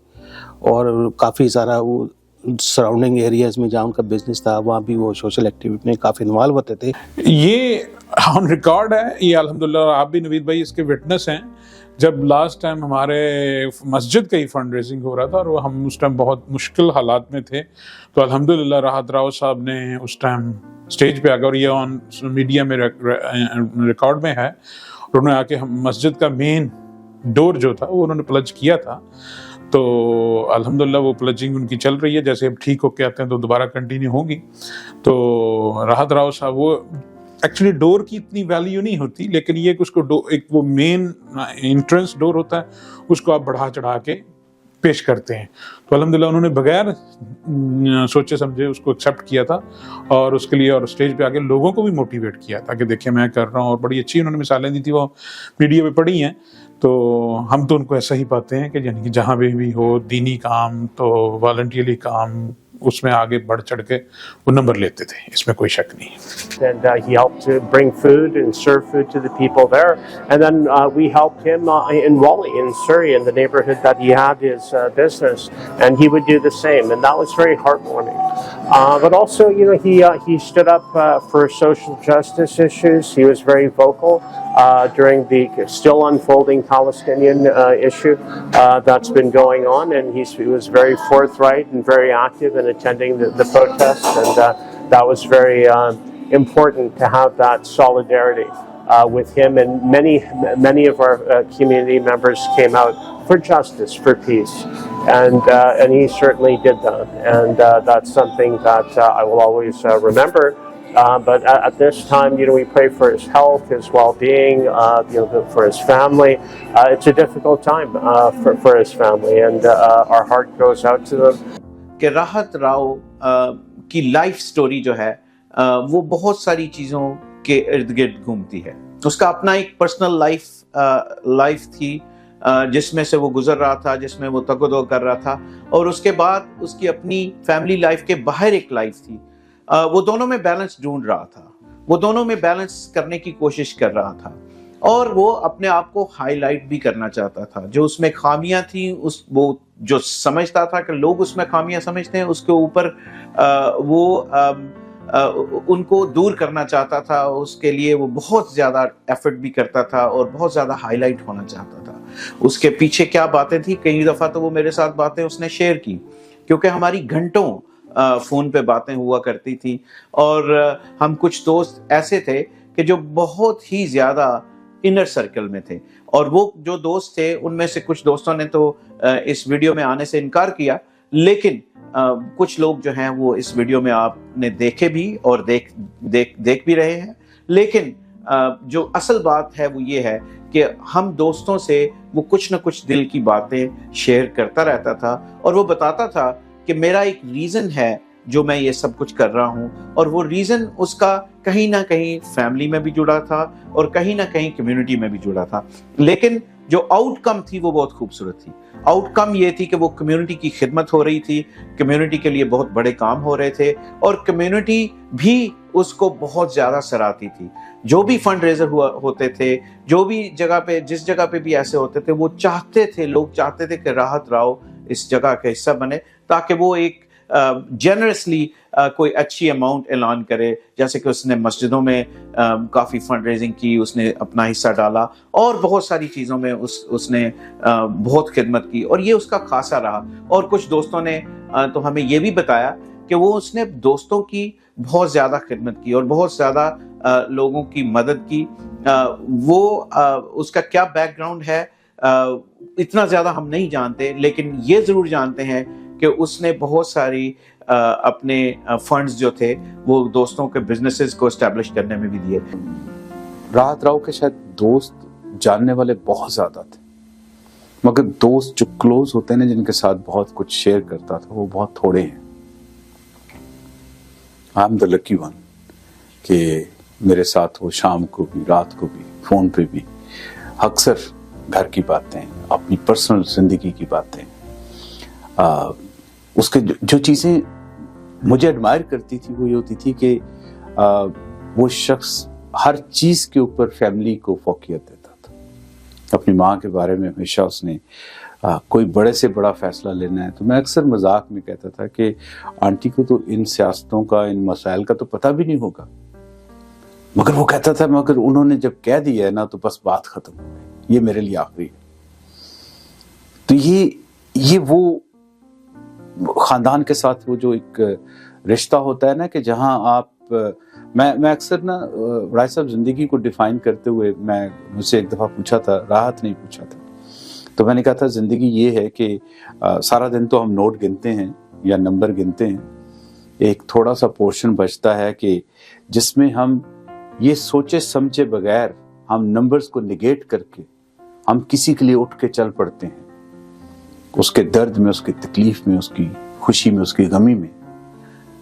اور کافی سارا وہ سراؤنڈنگ ایریاز میں جہاں ان کا بزنس تھا وہاں بھی وہ سوشل ایکٹیویٹی میں کافی انوالو ہوتے تھے. یہ آن ریکارڈ ہے, یہ الحمدللہ آپ بھی نوید بھائی اس کے وٹنس ہیں. جب لاسٹ ٹائم ہمارے مسجد کا ہی فنڈ ریزنگ ہو رہا تھا اور ہم اس ٹائم بہت مشکل حالات میں تھے, تو الحمدللہ راحت راؤ صاحب نے اس ٹائم اسٹیج پہ آ کر, اور یہ آن میڈیا میں ریکارڈ میں ہے, اور انہوں نے آ کے مسجد کا مین ڈور جو تھا وہ انہوں نے پلج کیا تھا. تو الحمدللہ وہ پلجنگ ان کی چل رہی ہے, جیسے اب ٹھیک ہو کے آتے ہیں تو دوبارہ کنٹینیو ہوگی. تو راحت راؤ صاحب وہ ایکچولی ڈور کی اتنی ویلیو نہیں ہوتی, لیکن یہ کہ اس کو ایک وہ مین انٹرنس ڈور ہوتا ہے اس کو آپ بڑھا چڑھا کے پیش کرتے ہیں. تو الحمدللہ انہوں نے بغیر سوچے سمجھے اس کو ایکسیپٹ کیا تھا, اور اس کے لیے اور اسٹیج پہ آگے لوگوں کو بھی موٹیویٹ کیا تھا کہ دیکھیں میں کر رہا ہوں. اور بڑی اچھی انہوں نے مثالیں دی تھی, وہ میڈیا پہ پڑھی ہیں. تو ہم تو ان کو ایسا ہی پاتے ہیں کہ یعنی کہ جہاں بھی ہو دینی کام تو والنٹیرلی کام اس میں آگے بڑھ چڑھ کے وہ نمبر لیتے تھے, اس میں کوئی شک نہیں. And he helped to bring food and serve food to the people there. And then we helped him in Wally, in Surrey, in the neighborhood that he had his business. And he would do the same. And that was very heartwarming. But also, he stood up for social justice issues. He was very vocal during the still unfolding Palestinian issue that's been going on, and he was very forthright and very active in attending the protests, and that was very important to have that solidarity with him. And many of our community members came out for justice, for peace, and he certainly did that, and that's something that I will always remember. But at this time, we pray for his health, his well-being, for his family. It's a difficult time for his family, and our heart goes out to them. کہ راحت راؤ کی life story جو ہے وہ بہت ساری چیزوں کے ارد گرد گھومتی ہے. اس کا اپنا ایک پرسنل لائف تھی جس میں سے وہ گزر رہا تھا, جس میں وہ تگ و دو کر رہا تھا, اور اس کے بعد اس کی اپنی فیملی لائف کے باہر ایک لائف تھی. وہ دونوں میں بیلنس ڈھونڈ رہا تھا, وہ دونوں میں بیلنس کرنے کی کوشش کر رہا تھا, اور وہ اپنے آپ کو ہائی لائٹ بھی کرنا چاہتا تھا. جو اس میں خامیاں تھیں, وہ جو سمجھتا تھا کہ لوگ اس میں خامیاں سمجھتے ہیں, اس کے اوپر وہ ان کو دور کرنا چاہتا تھا. اس کے لیے وہ بہت زیادہ ایفرٹ بھی کرتا تھا اور بہت زیادہ ہائی لائٹ ہونا چاہتا تھا. اس کے پیچھے کیا باتیں تھیں, کئی دفعہ تو وہ میرے ساتھ باتیں اس نے شیئر کی, کیونکہ ہماری گھنٹوں فون پہ باتیں ہوا کرتی تھی, اور ہم کچھ دوست ایسے تھے کہ جو بہت ہی زیادہ انر سرکل میں تھے, اور وہ جو دوست تھے ان میں سے کچھ دوستوں نے تو اس ویڈیو میں آنے سے انکار کیا, لیکن کچھ لوگ جو ہیں وہ اس ویڈیو میں آپ نے دیکھے بھی اور دیکھ بھی رہے ہیں. لیکن جو اصل بات ہے وہ یہ ہے کہ ہم دوستوں سے وہ کچھ نہ کچھ دل کی باتیں شیئر کرتا رہتا تھا, اور وہ بتاتا تھا کہ میرا ایک ریزن ہے جو میں یہ سب کچھ کر رہا ہوں, اور وہ ریزن اس کا کہیں نہ کہیں فیملی میں بھی جڑا تھا اور کہیں نہ کہیں کمیونٹی میں بھی جڑا تھا. لیکن جو آؤٹ کم تھی وہ بہت خوبصورت تھی. آؤٹ کم یہ تھی کہ وہ کمیونٹی کی خدمت ہو رہی تھی, کمیونٹی کے لیے بہت بڑے کام ہو رہے تھے, اور کمیونٹی بھی اس کو بہت زیادہ سراہتی تھی. جو بھی فنڈ ریزر ہوتے تھے, جو بھی جس جگہ پہ بھی ایسے ہوتے تھے, وہ چاہتے تھے, لوگ چاہتے تھے کہ راحت راؤ اس جگہ کا حصہ بنے, تاکہ وہ ایک جنرسلی کوئی اچھی اماؤنٹ اعلان کرے. جیسے کہ اس نے مسجدوں میں کافی فنڈ ریزنگ کی, اس نے اپنا حصہ ڈالا, اور بہت ساری چیزوں میں اس نے بہت خدمت کی, اور یہ اس کا خاصہ رہا. اور کچھ دوستوں نے تو ہمیں یہ بھی بتایا کہ وہ اس نے دوستوں کی بہت زیادہ خدمت کی اور بہت زیادہ لوگوں کی مدد کی. وہ اس کا کیا بیک گراؤنڈ ہے اتنا زیادہ ہم نہیں جانتے, لیکن یہ ضرور جانتے ہیں کہ اس نے بہت ساری اپنے فنڈز جو تھے وہ دوستوں کے بزنسز کو اسٹیبلش کرنے میں بھی دیے. راحت راؤ کے شاید دوست جاننے والے بہت زیادہ تھے, مگر دوست جو کلوز ہوتے ہیں نا, جن کے ساتھ بہت کچھ شیئر کرتا تھا, وہ بہت تھوڑے ہیں. I am the lucky one کہ میرے ساتھ وہ شام کو بھی, رات کو بھی, فون پہ بھی اکثر گھر کی باتیں, اپنی پرسنل زندگی کی باتیں, اس کے جو چیزیں مجھے ایڈمائر کرتی تھی وہ یہ ہوتی تھی کہ وہ شخص ہر چیز کے اوپر فیملی کو فوقیت دیتا تھا. اپنی ماں کے بارے میں ہمیشہ اس نے کوئی بڑے سے بڑا فیصلہ لینا ہے تو میں اکثر مذاق میں کہتا تھا کہ آنٹی کو تو ان سیاستوں کا, ان مسائل کا تو پتہ بھی نہیں ہوگا, مگر وہ کہتا تھا مگر انہوں نے جب کہہ دیا ہے نا تو بس بات ختم ہو گئی, یہ میرے لیے آخری ہے. تو یہ وہ خاندان کے ساتھ وہ جو ایک رشتہ ہوتا ہے نا کہ جہاں آپ میں اکثر نا رائے صاحب زندگی کو ڈیفائن کرتے ہوئے مجھ سے ایک دفعہ پوچھا تھا, راحت نہیں پوچھا تھا, تو میں نے کہا تھا زندگی یہ ہے کہ سارا دن تو ہم نوٹ گنتے ہیں یا نمبر گنتے ہیں, ایک تھوڑا سا پورشن بچتا ہے کہ جس میں ہم یہ سوچے سمجھے بغیر ہم نمبرز کو نگیٹ کر کے ہم کسی کے لیے اٹھ کے چل پڑتے ہیں, اس کے درد میں, اس کی تکلیف میں, اس کی خوشی میں, اس کی غمی میں.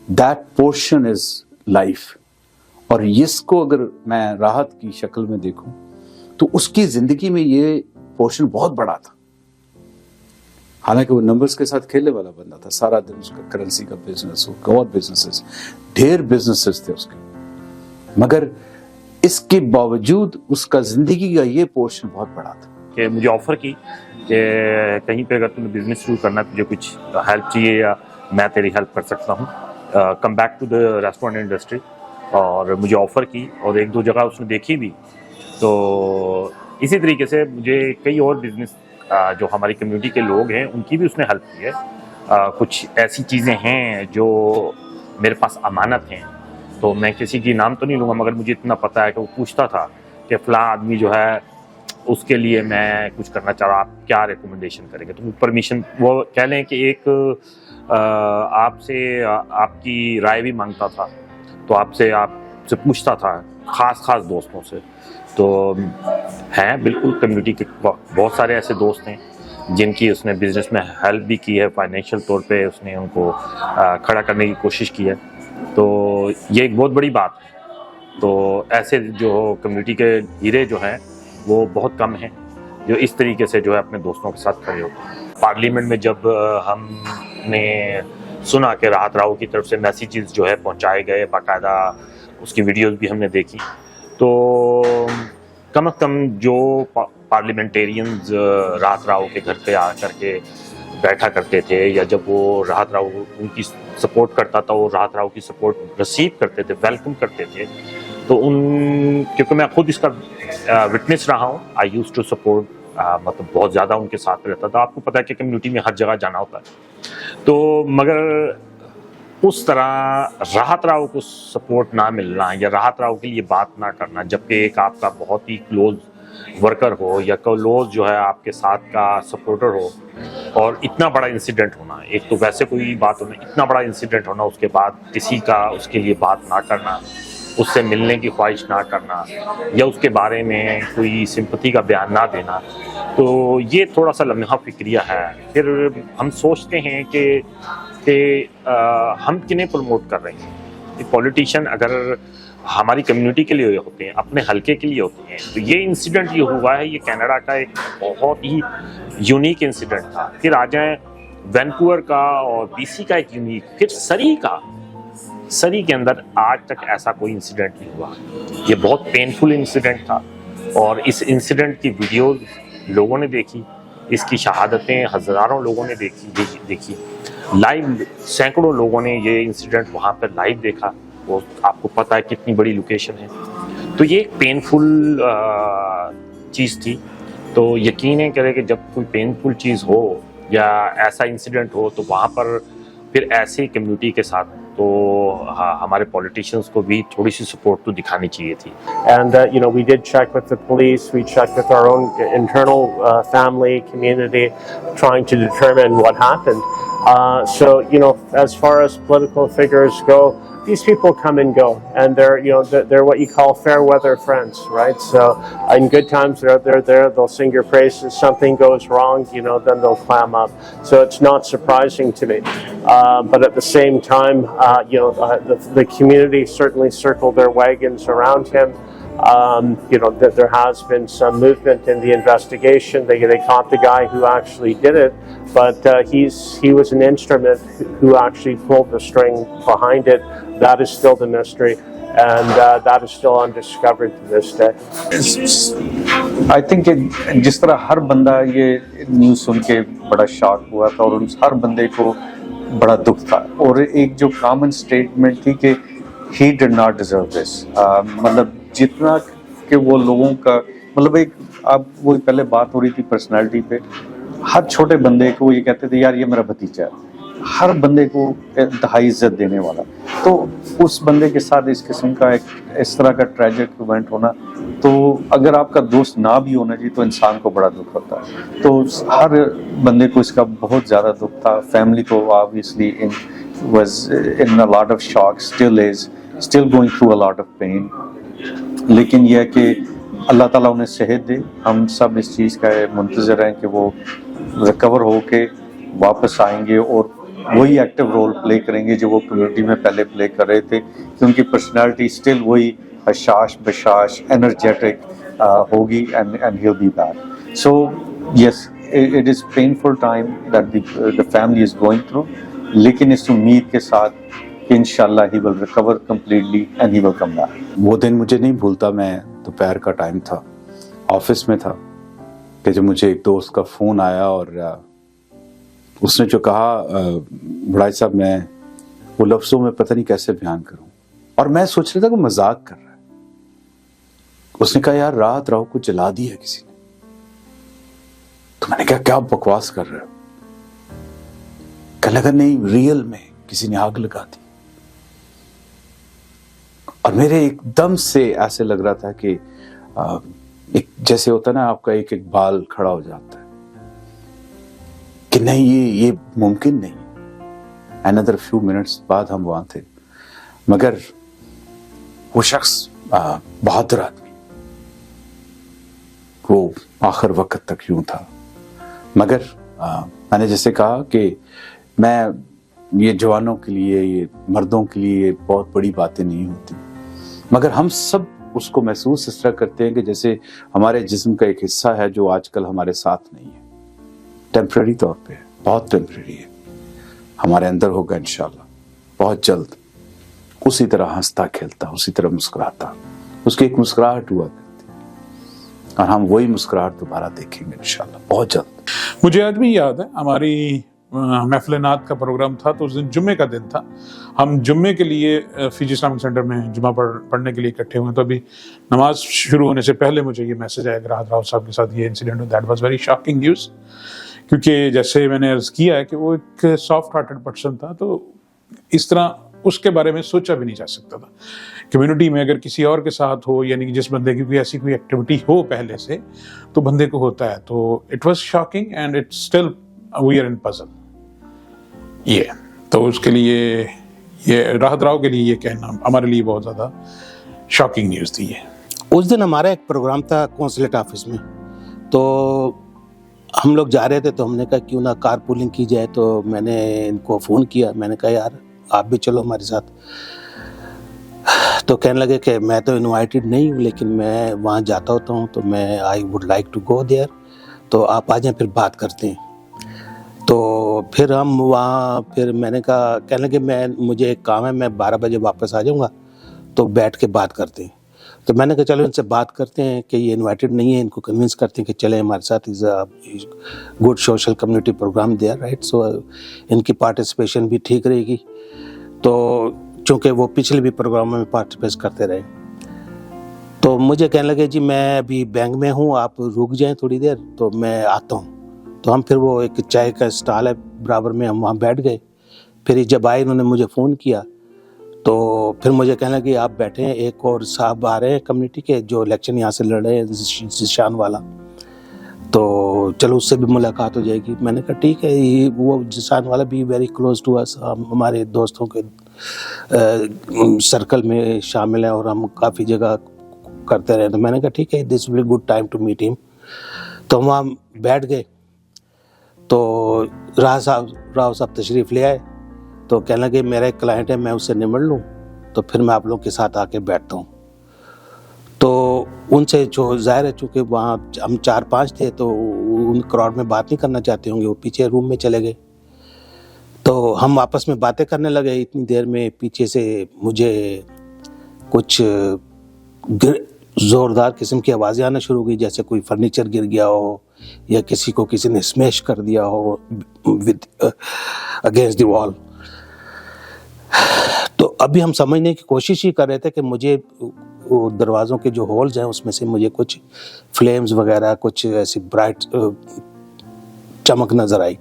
That portion is life. اور اس کو اگر میں راحت کی شکل میں دیکھوں تو اس کی زندگی میں یہ پورشن بہت بڑا تھا. حالانکہ وہ نمبرز کے ساتھ کھیلنے والا بندہ تھا, سارا دن اس کا کرنسی کا بزنس, اور بزنسز, ڈھیر بزنسز تھے اس کے, مگر اس کے باوجود اس کا زندگی کا یہ پورشن بہت بڑا تھا. کہ مجھے آفر کی کہ کہیں پہ اگر تمہیں بزنس شروع کرنا ہے, تجھے کچھ ہیلپ چاہیے یا میں تیری ہیلپ کر سکتا ہوں, come back to the restaurant industry, اور مجھے آفر کی اور ایک دو جگہ اس نے دیکھی بھی. تو اسی طریقے سے مجھے کئی اور بزنس جو ہماری کمیونٹی کے لوگ ہیں ان کی بھی اس نے ہیلپ کی ہے. کچھ ایسی چیزیں ہیں جو میرے پاس امانت ہیں, تو میں کسی کی نام تو نہیں لوں گا, مگر مجھے اتنا پتہ ہے کہ وہ پوچھتا تھا کہ فلاں آدمی جو ہے اس کے لیے میں کچھ کرنا چاہ رہا, آپ کیا ریکمنڈیشن کریں گے. تو وہ پرمیشن, وہ کہہ لیں کہ ایک آپ سے آپ کی رائے بھی مانگتا تھا, تو آپ سے پوچھتا تھا خاص دوستوں سے. تو ہیں بالکل کمیونٹی کے بہت سارے ایسے دوست ہیں جن کی اس نے بزنس میں ہیلپ بھی کی ہے, فائنینشیل طور پہ اس نے ان کو کھڑا کرنے کی کوشش کی ہے. تو یہ ایک بہت بڑی بات ہے. تو ایسے جو کمیونٹی کے ہیرے جو ہیں وہ بہت کم ہیں جو اس طریقے سے جو ہے اپنے دوستوں کے ساتھ کھڑے ہوتے ہیں. پارلیمنٹ میں جب ہم نے سنا کہ راحت راؤ کی طرف سے میسیجز جو ہے پہنچائے گئے, باقاعدہ اس کی ویڈیوز بھی ہم نے دیکھی, تو کم از کم جو پارلیمنٹیرینز راحت راؤ کے گھر پہ آ کر کے بیٹھا کرتے تھے, یا جب وہ راحت راؤ ان کی سپورٹ کرتا تھا, وہ راحت راؤ کی سپورٹ ریسیو کرتے تھے, ویلکم کرتے تھے, تو کیونکہ میں خود اس کا وٹنس رہا ہوں, آئی یوز ٹو سپورٹ, مطلب بہت زیادہ ان کے ساتھ رہتا تھا. آپ کو پتہ ہے کہ کمیونٹی میں ہر جگہ جانا ہوتا ہے, تو مگر اس طرح راحت راؤ کو سپورٹ نہ ملنا یا راحت راؤ کے لیے بات نہ کرنا, جبکہ ایک آپ کا بہت ہی کلوز ورکر ہو یا کلوز جو ہے آپ کے ساتھ کا سپورٹر ہو, اور اتنا بڑا انسیڈنٹ ہونا, ایک تو ویسے کوئی بات ہونا, اتنا بڑا انسیڈنٹ ہونا, اس کے بعد کسی کا اس کے لیے بات نہ کرنا, اس سے ملنے کی خواہش نہ کرنا, یا اس کے بارے میں کوئی سمپتھی کا بیان نہ دینا, تو یہ تھوڑا سا لمحہ فکریہ ہے. پھر ہم سوچتے ہیں کہ ہم کنہیں پروموٹ کر رہے ہیں. پولیٹیشین اگر ہماری کمیونٹی کے لیے ہوتے ہیں, اپنے حلقے کے لیے ہوتے ہیں, تو یہ انسیڈنٹ یہ ہوا ہے, یہ کینیڈا کا ایک بہت ہی یونیک انسیڈنٹ تھا. پھر آ جائیں وینکوور کا اور بی سی کا ایک یونیک, پھر سری کے اندر آج تک ایسا کوئی انسیڈنٹ نہیں ہوا. یہ بہت پینفل انسیڈنٹ تھا, اور اس انسیڈنٹ کی ویڈیوز لوگوں نے دیکھی, اس کی شہادتیں ہزاروں لوگوں نے دیکھی لائیو, سینکڑوں لوگوں نے یہ انسیڈنٹ وہاں پر لائیو دیکھا. وہ آپ کو پتہ ہے کتنی بڑی لوکیشن ہے. تو یہ ایک پینفل چیز تھی. تو یقین کرے کہ جب کوئی پینفل چیز ہو یا ایسا انسیڈنٹ ہو, تو وہاں پر پھر ایسی کمیونٹی کے ساتھ تو ہمارے پولیٹیشینز کو بھی تھوڑی سی سپورٹ تو دکھانی چاہیے تھی. And we did check with the police, we checked with our own internal family, community, trying to determine what happened. So as far as political figures go, these people come and go, and they're what you call fair weather friends, right? So in good times they're there, they'll sing your praises. Something goes wrong, then they'll clam up. So it's not surprising to me. But at the same time, the community certainly circled their wagons around him. There has been some movement in the investigation. They caught the guy who actually did it, but he was an instrument who actually pulled the string behind it. That is still the mystery, and that is still undiscovered to this day. I think جس طرح ہر بندہ یہ news سن کے بڑا شاک ہوا تھا, اور ہر بندے کو بڑا دکھ تھا, اور ایک جو کامن اسٹیٹمنٹ تھی کہ he did not deserve this. مطلب جتنا کہ وہ لوگوں کا مطلب ایک اب وہ پہلے بات ہو رہی تھی پرسنالٹی پہ, ہر چھوٹے بندے کو یہ کہتے تھے یار یہ میرا بھتیجا ہے, ہر بندے کو انتہائی عزت دینے والا. تو اس بندے کے ساتھ اس قسم کا ایک اس طرح کا ٹریجک ایونٹ ہونا, تو اگر آپ کا دوست نہ بھی ہونا جی تو انسان کو بڑا دکھ ہوتا ہے. تو ہر بندے کو اس کا بہت زیادہ دکھ تھا. فیملی تو obviously was in a lot of shock, still going through a lot of pain. لیکن یہ ہے کہ اللہ تعالیٰ انہیں صحت دے. ہم سب اس چیز کا منتظر ہیں کہ وہ ریکور ہو کے واپس آئیں گے اور وہی ایکٹیو رول پلے کریں گے جو وہ کمیونٹی میں پہلے پلے کر رہے تھے, کیونکہ پرسنالٹی اسٹل وہی حشاش بشاش انرجیٹک ہوگی, and he'll be back. So yes, it is painful time that the family is going through, لیکن اس امید کے ساتھ کہ انشاءاللہ he will recover completely and he will come back. وہ دن مجھے نہیں بھولتا. میں دوپہر کا ٹائم تھا, آفس میں تھا, کہ جب مجھے ایک دوست کا فون آیا اور اس نے جو کہا بڑائی صاحب میں وہ لفظوں میں پتہ نہیں کیسے بیان کروں. اور میں سوچ رہا تھا کہ مذاق کر رہا ہے. اس نے کہا یار راحت راؤ کو جلا دیا کسی نے. تو میں نے کہا کیا بکواس کر رہے ہو؟ کہنے لگا نہیں ریئل میں کسی نے آگ لگا دی. اور میرے ایک دم سے ایسے لگ رہا تھا کہ ایک جیسے ہوتا نا آپ کا ایک ایک بال کھڑا ہو جاتا ہے کہ نہیں یہ ممکن نہیں. another few minutes بعد ہم وہاں تھے. مگر وہ شخص بہادر آدمی, وہ آخر وقت تک یوں تھا. مگر میں نے جیسے کہا کہ میں یہ جوانوں کے لیے یہ مردوں کے لیے بہت بڑی باتیں نہیں ہوتی, مگر ہم سب اس کو محسوس اس طرح کرتے ہیں کہ جیسے ہمارے جسم کا ایک حصہ ہے جو آج کل ہمارے ساتھ نہیں ہے, ٹیمپریری طور پہ ہے, بہت ٹیمپریری ہے, ہمارے اندر ہوگا انشاءاللہ بہت جلد. اسی طرح ہنستا کھیلتا, اسی طرح مسکراتا, اس کی ایک مسکراہٹ ہوا کرتی, اور ہم وہی مسکراہٹ دوبارہ دیکھیں گے انشاءاللہ بہت جلد. مجھے آج بھی یاد ہے ہماری محفل نعت کا پروگرام تھا, تو اس دن جمعے کا دن تھا. ہم جمعے کے لیے فیجی اسلامک سینٹر میں جمعہ پڑھنے کے لیے اکٹھے ہوئے. تو ابھی نماز شروع ہونے سے پہلے مجھے یہ میسج آیا کہ راحت راؤ صاحب کے ساتھ یہ incident, that was very shocking news. کیونکہ جیسے میں نے عرض کیا ہے کہ وہ ایک سافٹ ہارٹڈ پرسن تھا, تو اس طرح اس کے بارے میں سوچا بھی نہیں جا سکتا تھا. کمیونٹی میں اگر کسی اور کے ساتھ ہو, یعنی کہ جس بندے کی کوئی ایسی کوئی ایکٹیویٹی ہو پہلے سے, تو بندے کو ہوتا ہے. تو it was shocking and it still we are in puzzle. یہ تو اس کے لیے یہ راحت راؤ کے لیے یہ کہنا ہمارے لیے بہت زیادہ شاکنگ نیوز تھی. یہ اس دن ہمارا ایک پروگرام تھا کونسلیٹ آفس میں, تو ہم لوگ جا رہے تھے, تو ہم نے کہا کیوں نہ کار پولنگ کی جائے. تو میں نے ان کو فون کیا, میں نے کہا یار آپ بھی چلو ہمارے ساتھ. تو کہنے لگے کہ میں تو انوائٹڈ نہیں ہوں, لیکن میں وہاں جاتا ہوتا ہوں, تو میں I would like to go there, تو آپ آ جائیں پھر بات کرتے ہیں. تو پھر ہم وہاں, پھر میں نے کہا, کہنے لگے مجھے ایک کام ہے, میں 12 بجے واپس آ جاؤں گا, تو بیٹھ کے بات کرتے ہیں. تو میں نے کہا چلو ان سے بات کرتے ہیں کہ یہ انوائٹڈ نہیں ہے, ان کو کنونس کرتے ہیں کہ چلیں ہمارے ساتھ. Is a good social community program there right, so ان کی پارٹیسپیشن بھی ٹھیک رہے گی. تو چونکہ وہ پچھلے بھی پروگراموں میں پارٹیسپیٹ کرتے رہے, تو مجھے کہنے لگے جی میں ابھی بینک میں ہوں, آپ رک جائیں تھوڑی دیر, تو میں آتا ہوں. تو ہم پھر وہ ایک چائے کا اسٹال ہے برابر میں, ہم وہاں بیٹھ گئے. پھر جب آئے انہوں نے مجھے فون کیا, تو پھر مجھے کہنے لگے آپ بیٹھے ہیں, ایک اور صاحب آ رہے ہیں کمیونٹی کے جو الیکشن یہاں سے لڑ رہے ہیں, ذیشان والا, تو چلو اس سے بھی ملاقات ہو جائے گی. میں نے کہا ٹھیک ہے. وہ ذیشان والا بھی ویری کلوز ٹو اس, ہمارے دوستوں کے سرکل میں شامل ہیں, اور ہم کافی جگہ کرتے رہے. تو میں نے کہا ٹھیک ہے, دس ول گڈ ٹائم ٹو میٹ ہم. تو وہاں بیٹھ گئے, تو راؤ صاحب تشریف لے آئے. تو کہنے لگے میرا ایک کلائنٹ ہے, میں اس سے نمٹ لوں, تو پھر میں آپ لوگوں کے ساتھ آ کے بیٹھتا ہوں. تو ان سے جو ظاہر ہے چونکہ وہاں ہم 4-5 تھے, تو ان کراؤڈ میں بات نہیں کرنا چاہتے ہوں گے, وہ پیچھے روم میں چلے گئے. تو ہم آپس میں باتیں کرنے لگے. اتنی دیر میں پیچھے سے مجھے کچھ زوردار قسم کی آوازیں آنا شروع ہوئی, جیسے کوئی فرنیچر گر گیا ہو, یا کسی کو کسی نے اسمیش کر دیا ہو اگینسٹ دی وال. تو ابھی ہم سمجھنے کی کوشش ہی کر رہے تھے کہ مجھے وہ دروازوں کے جو ہولز ہیں اس میں سے مجھے کچھ فلیمز وغیرہ, کچھ ایسی برائٹ چمک نظر آئی.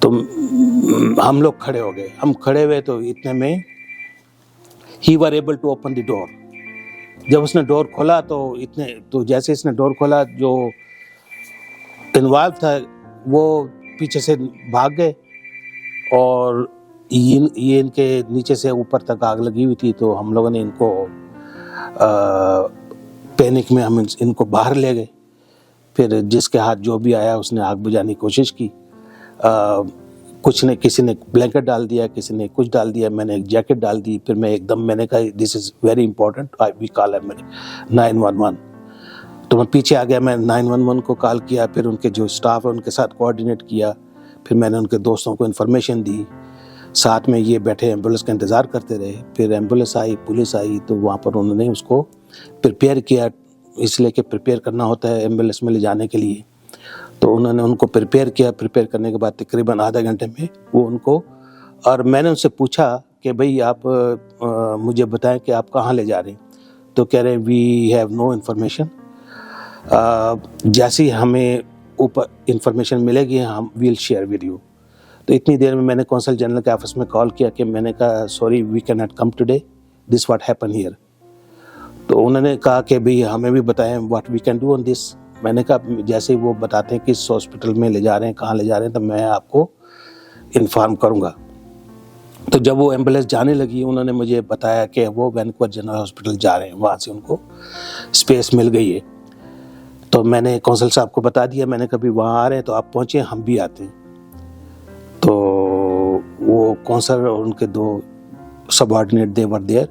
تو ہم لوگ کھڑے ہو گئے. ہم کھڑے ہوئے تو اتنے میں ہی were able to open the door. جب اس نے ڈور کھولا تو جیسے اس نے ڈور کھولا, جو انوالو تھا وہ پیچھے سے بھاگ گئے, اور یہ ان کے نیچے سے اوپر تک آگ لگی ہوئی تھی. تو ہم لوگوں نے ان کو پینک میں ہم ان کو باہر لے گئے. پھر جس کے ہاتھ جو بھی آیا اس نے آگ بجھانے کی کوشش کی. کچھ نے, کسی نے بلینکٹ ڈال دیا, کسی نے کچھ ڈال دیا, میں نے ایک جیکٹ ڈال دی. پھر میں ایک دم میں نے کہا دس از ویری امپورٹنٹ, وی کال 911. تو میں پیچھے آ گیا, میں 911 کو کال کیا. پھر ان کے جو اسٹاف ہے ان کے ساتھ کوآرڈینیٹ کیا. پھر میں نے ان کے دوستوں کو انفارمیشن دی. ساتھ میں یہ بیٹھے ایمبولینس کا انتظار کرتے رہے. پھر ایمبولینس آئی, پولیس آئی, تو وہاں پر انہوں نے اس کو پریپیئر کیا, اس لیے کہ پریپیئر کرنا ہوتا ہے ایمبولینس میں لے جانے کے لیے. تو انہوں نے ان کو پریپیئر کیا. پریپیئر کرنے کے بعد تقریباً آدھا گھنٹے میں وہ ان کو اور میں نے ان سے پوچھا کہ بھئی آپ مجھے بتائیں کہ آپ کہاں لے جا رہے ہیں، تو کہہ رہے ہیں وی ہیو نو انفارمیشن، جیسی ہمیں اوپر انفارمیشن ملے گی ہم ویل شیئر ود یو. تو اتنی دیر میں نے کونسل جنرل کے آفس میں کال کیا کہ میں نے کہا sorry we can not come today, this what happen here. تو انہوں نے کہا کہ بھئی ہمیں بھی بتائیں what we can do on this. میں نے کہا جیسے وہ بتاتے ہیں کس ہاسپٹل میں لے جا رہے ہیں، کہاں لے جا رہے ہیں، تو میں آپ کو انفارم کروں گا. تو جب وہ ایمبولینس جانے لگی انہوں نے مجھے بتایا کہ وہ وینکوور جنرل ہاسپٹل جا رہے ہیں، وہاں سے ان کو اسپیس مل گئی ہے. تو میں نے کونسل صاحب کو بتا دیا، میں نے کبھی وہاں آ رہے ہیں تو آپ پہنچیں، ہم بھی آتے ہیں. تو وہ کونسل اور ان کے 2 سبارڈینیٹ دے ور دیئر،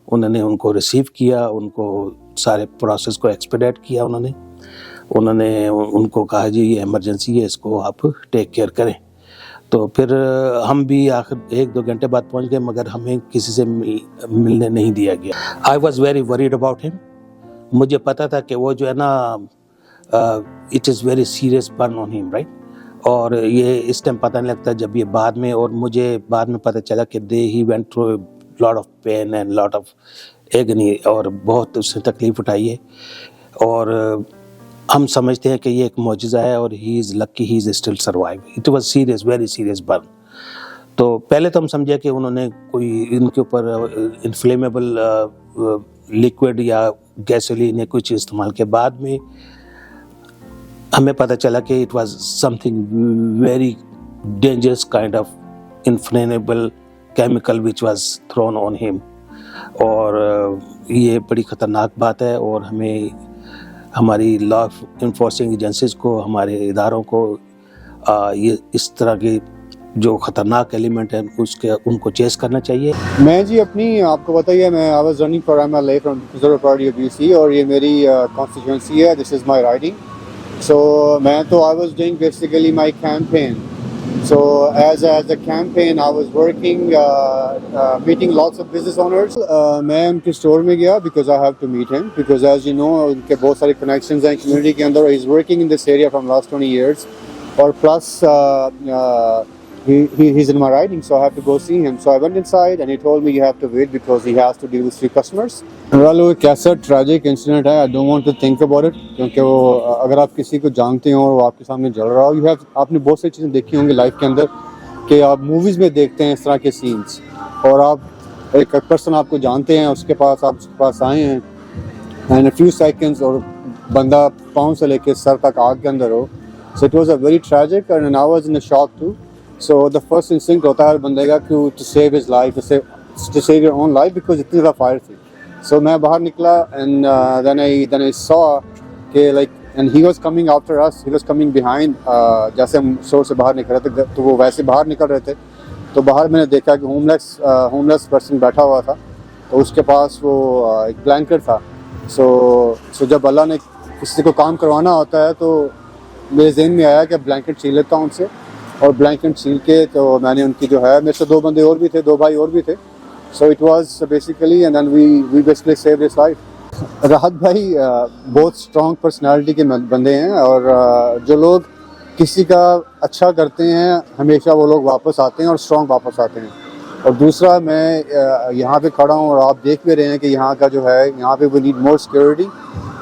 انہوں نے ان کو ریسیو کیا، ان کو سارے پروسیس کو ایکسپیڈائٹ کیا. انہوں نے ان کو کہا جی یہ ایمرجنسی ہے، اس کو آپ ٹیک کیئر کریں. تو پھر ہم بھی آخر 1-2 گھنٹے بعد پہنچ گئے، مگر ہمیں کسی سے ملنے نہیں دیا گیا. I was very worried about him. مجھے پتا تھا کہ وہ جو ہے نا it is very serious burn on him, right. اور یہ اس ٹائم پتہ نہیں لگتا، جب یہ بعد میں، اور مجھے بعد میں پتہ چلا کہ he went through lot of pain and lot of agony, اور بہت اس نے تکلیف اٹھائی ہے. اور ہم سمجھتے ہیں کہ یہ ایک معجزہ ہے، اور he is lucky he is still survive. It was serious, very serious burn. تو پہلے تو ہم سمجھے کہ انہوں نے کوئی ان کے اوپر انفلیمیبل لیکوڈ یا گیسولین یا کوئی چیز استعمال کے، بعد میں ہمیں پتہ چلا کہ it was something very dangerous kind of inflammable chemical which was thrown on him. اور یہ بڑی خطرناک بات ہے، اور ہمیں ہماری لا انفورسنگ ایجنسیز کو، ہمارے اداروں کو یہ اس طرح کے جو خطرناک ایلیمنٹ ہیں ان کو چیز کرنا چاہیے. میں جی اپنی آپ کو بتائیے، میں I was running for M L A from Conservative Party of BC، اور یہ میری کانسٹیچوئنسی ہے، دس از مائی رائڈنگ. سو میں تو I was doing basically my campaign. So as a campaign, I was working, meeting lots of business owners. میں ان کے store میں گیا because I have to meet him, because as you know ان کے بہت سارے connections ہیں community کے اندر. He's working in this area from last 20 years, اور plus he's in my riding, so I have to go see him. So I went inside and he told me you have to wait because he has to deal with 3 customers. Well, وہ ایک ایسا tragic incident ہے, I don't want to think about it, کیونکہ وہ اگر آپ کسی کو جانتے ہو اور وہ آپ کے سامنے جل رہا ہو، آپ نے بہت سی چیزیں دیکھی ہوں گی لائف کے اندر کہ آپ موویز میں دیکھتے ہیں اس طرح کے سینس، اور آپ ایک پرسن آپ کو جانتے ہیں، اس کے پاس آپ اس کے پاس آئے ہیں اینڈ a few seconds اور بندہ پاؤں سے لے کے سر تک آگ کے اندر ہو. So it was a very tragic and I was in a shock too. So the first instinct ہوتا ہے ہر بندے کا to save his life, to save your own life, because اتنی زیادہ فائر تھی. So میں باہر نکلا and then I saw کہ like and he was coming after us, he was coming behind. جیسے ہم اسٹور سے باہر نکل رہے تھے تو وہ ویسے باہر نکل رہے تھے، تو باہر میں نے دیکھا کہ ہوملیس پرسن بیٹھا ہوا تھا، تو اس کے پاس وہ ایک بلینکٹ تھا. سو جب اللہ نے کسی کو کام کروانا ہوتا ہے تو میرے ذہن میں آیا کہ بلینکٹ چھین لیتا ہوں ان سے، اور بلینکٹ چھین کے تو میں نے ان کی جو ہے، میرے سے 2 بندے اور بھی تھے، 2 بھائی اور بھی تھے. So it was basically and then we basically saved his life. Rahat بھائی بہت اسٹرانگ پرسنالٹی کے بندے ہیں، اور جو لوگ کسی کا اچھا کرتے ہیں ہمیشہ وہ لوگ واپس آتے ہیں اور اسٹرانگ واپس آتے ہیں. اور دوسرا میں یہاں پہ کھڑا ہوں اور آپ دیکھ بھی رہے ہیں کہ یہاں کا جو ہے، یہاں پہ وی نیڈ مور سیکورٹی،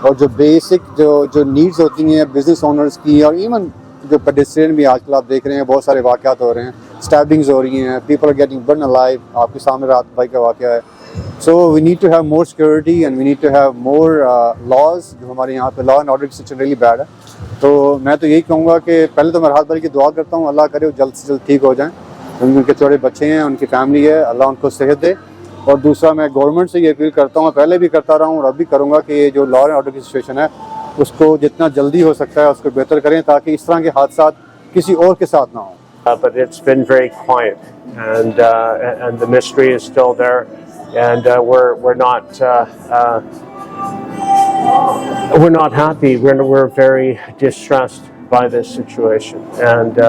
اور جو بیسک جو نیڈز ہوتی ہیں بزنس اونرز کی، اور ایون جو پیڈسٹرین بھی آج کل آپ دیکھ رہے ہیں بہت سارے واقعات ہو رہے ہیں، اسٹیبنگز ہو رہی ہیں، people are getting burn alive. آپ کے سامنے راحت بھائی کا واقعہ ہے. So we need to have more security and we need to have more laws. جو ہمارے یہاں پہ لا اینڈ آرڈر کی سچویشن ریلی بیڈ ہے. تو میں تو یہی کہوں گا کہ پہلے تو میں راحت بھائی کی دعا کرتا ہوں، اللہ کرے وہ جلد سے جلد ٹھیک ہو جائیں. ان کے چھوٹے بچے ہیں، ان کی فیملی ہے، اللہ ان کو صحت دے. اور دوسرا میں گورنمنٹ سے یہ اپیل کرتا ہوں، پہلے بھی کرتا رہا ہوں اور اب بھی کروں گا کہ یہ جو لا اینڈ آرڈر کی سچویشن ہے اس کو جتنا جلدی ہو سکتا ہے اس کو بہتر کریں، تاکہ اس طرح کے حادثات کسی اور کے ساتھ نہ ہوں. But it's been very quiet, and the mystery is still there, and we're not happy. We're very distressed by this situation, and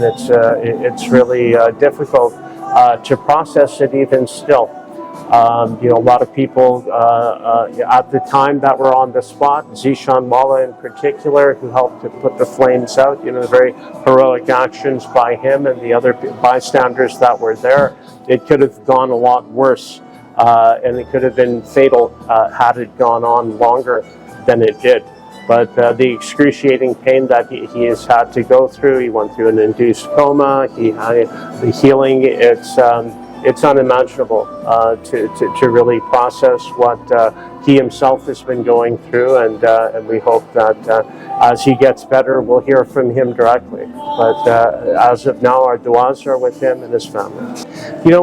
it's really difficult to process it even still. A lot of people at the time that were on the spot, Zishan Mala in particular, who helped to put the flames out, the very heroic actions by him and the other bystanders that were there. It could have gone a lot worse, and it could have been fatal had it gone on longer than it did. But the excruciating pain that he has had to go through, he went through an induced coma, he had the healing, it's unimaginable to really process what he himself has been going through, and we hope that as he gets better, we'll hear from him directly. But as of now, our du'as are with him and his family.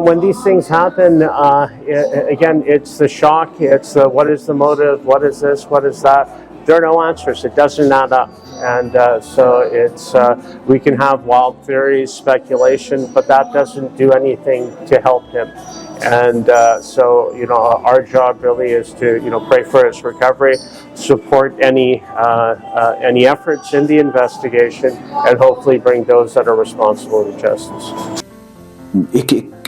When these things happen, again, it's the shock, it's the what is the motive, what is this, what is that. There are no answers. It doesn't add up. And so it's we can have wild theories, speculation, but that doesn't do anything to help him. And so, our job really is to, pray for his recovery, support any efforts in the investigation, and hopefully bring those that are responsible to justice.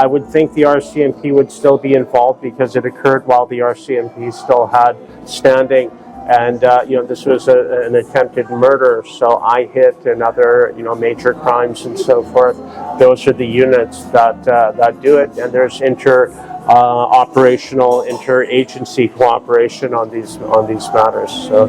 I would think the RCMP would still be involved because it occurred while the RCMP still had standing, and this was an attempted murder, so IHIT and other major crimes and so forth. Those are the units that do it, and there's operational interagency cooperation on these matters. So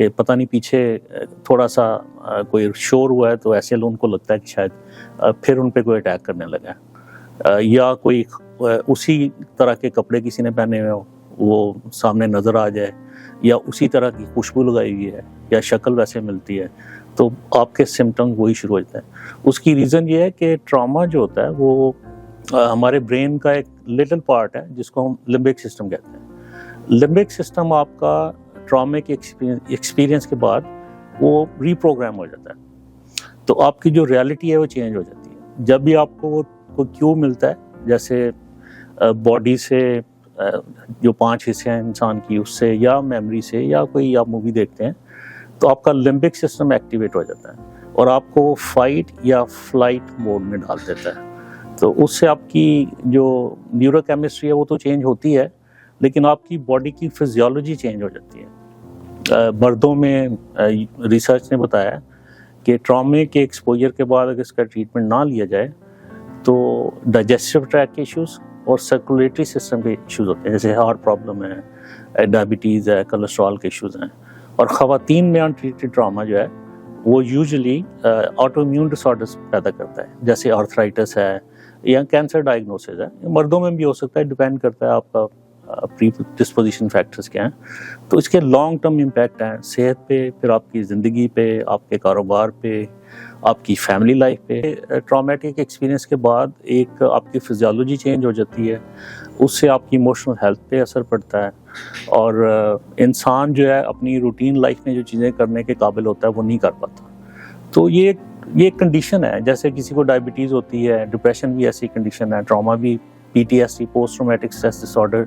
کہ پتہ نہیں پیچھے تھوڑا سا کوئی شور ہوا ہے تو ایسے ان کو لگتا ہے کہ شاید پھر ان پہ کوئی اٹیک کرنے لگا ہے، یا کوئی اسی طرح کے کپڑے کسی نے پہنے ہوئے ہو وہ سامنے نظر آ جائے، یا اسی طرح کی خوشبو لگائی ہوئی ہے یا شکل ویسے ملتی ہے، تو آپ کے سمٹمز وہی شروع ہو جاتے ہیں۔ اس کی ریزن یہ ہے کہ ٹراما جو ہوتا ہے وہ ہمارے برین کا ایک لٹل پارٹ ہے جس کو ہم لمبک سسٹم کہتے ہیں۔ لمبک سسٹم آپ کا ٹرامے کے ایکسپیرینس کے بعد وہ ری پروگرام ہو جاتا ہے، تو آپ کی جو ریالٹی ہے وہ چینج ہو جاتی ہے۔ جب بھی آپ کو کوئی کیو ملتا ہے، جیسے باڈی سے جو 5 حصے ہیں انسان کی، اس سے یا میموری سے یا کوئی آپ مووی دیکھتے ہیں، تو آپ کا لمبک سسٹم ایکٹیویٹ ہو جاتا ہے اور آپ کو فائٹ یا فلائٹ موڈ میں ڈال دیتا ہے۔ تو اس سے آپ کی جو نیورو کیمسٹری ہے وہ تو چینج ہوتی ہے، لیکن آپ کی باڈی کی فزیولوجی چینج ہو جاتی ہے۔ مردوں میں ریسرچ نے بتایا کہ ٹرامے کے ایکسپوجر کے بعد اگر اس کا ٹریٹمنٹ نہ لیا جائے تو ڈائجسٹو ٹریک کے ایشوز اور سرکولیٹری سسٹم کے ایشوز ہوتے ہیں، جیسے ہارٹ پرابلم ہے، ڈائبٹیز ہے، کولیسٹرول کے ایشوز ہیں۔ اور خواتین میں انٹریٹڈ ٹراما جو ہے وہ یوزلی آٹو امیون ڈسارڈرز پیدا کرتا ہے، جیسے آرتھرائٹس ہے یا کینسر ڈائگنوسز ہے۔ مردوں میں بھی ہو سکتا ہے، ڈیپینڈ کرتا ہے آپ کا پری ڈسپوزیشن فیکٹرز کیا ہیں۔ تو اس کے لانگ ٹرم امپیکٹ ہیں صحت پہ، پھر آپ کی زندگی پہ، آپ کے کاروبار پہ، آپ کی فیملی لائف پہ۔ ٹرامیٹک ایکسپیرینس کے بعد ایک آپ کی فزیولوجی چینج ہو جاتی ہے، اس سے آپ کی ایموشنل ہیلتھ پہ اثر پڑتا ہے، اور انسان جو ہے اپنی روٹین لائف میں جو چیزیں کرنے کے قابل ہوتا ہے وہ نہیں کر پاتا۔ تو یہ ایک کنڈیشن ہے، جیسے کسی کو ڈائبٹیز ہوتی ہے، ڈپریشن بھی ایسی کنڈیشن ہے، ٹراما بھی، P T S D post traumatic stress dis order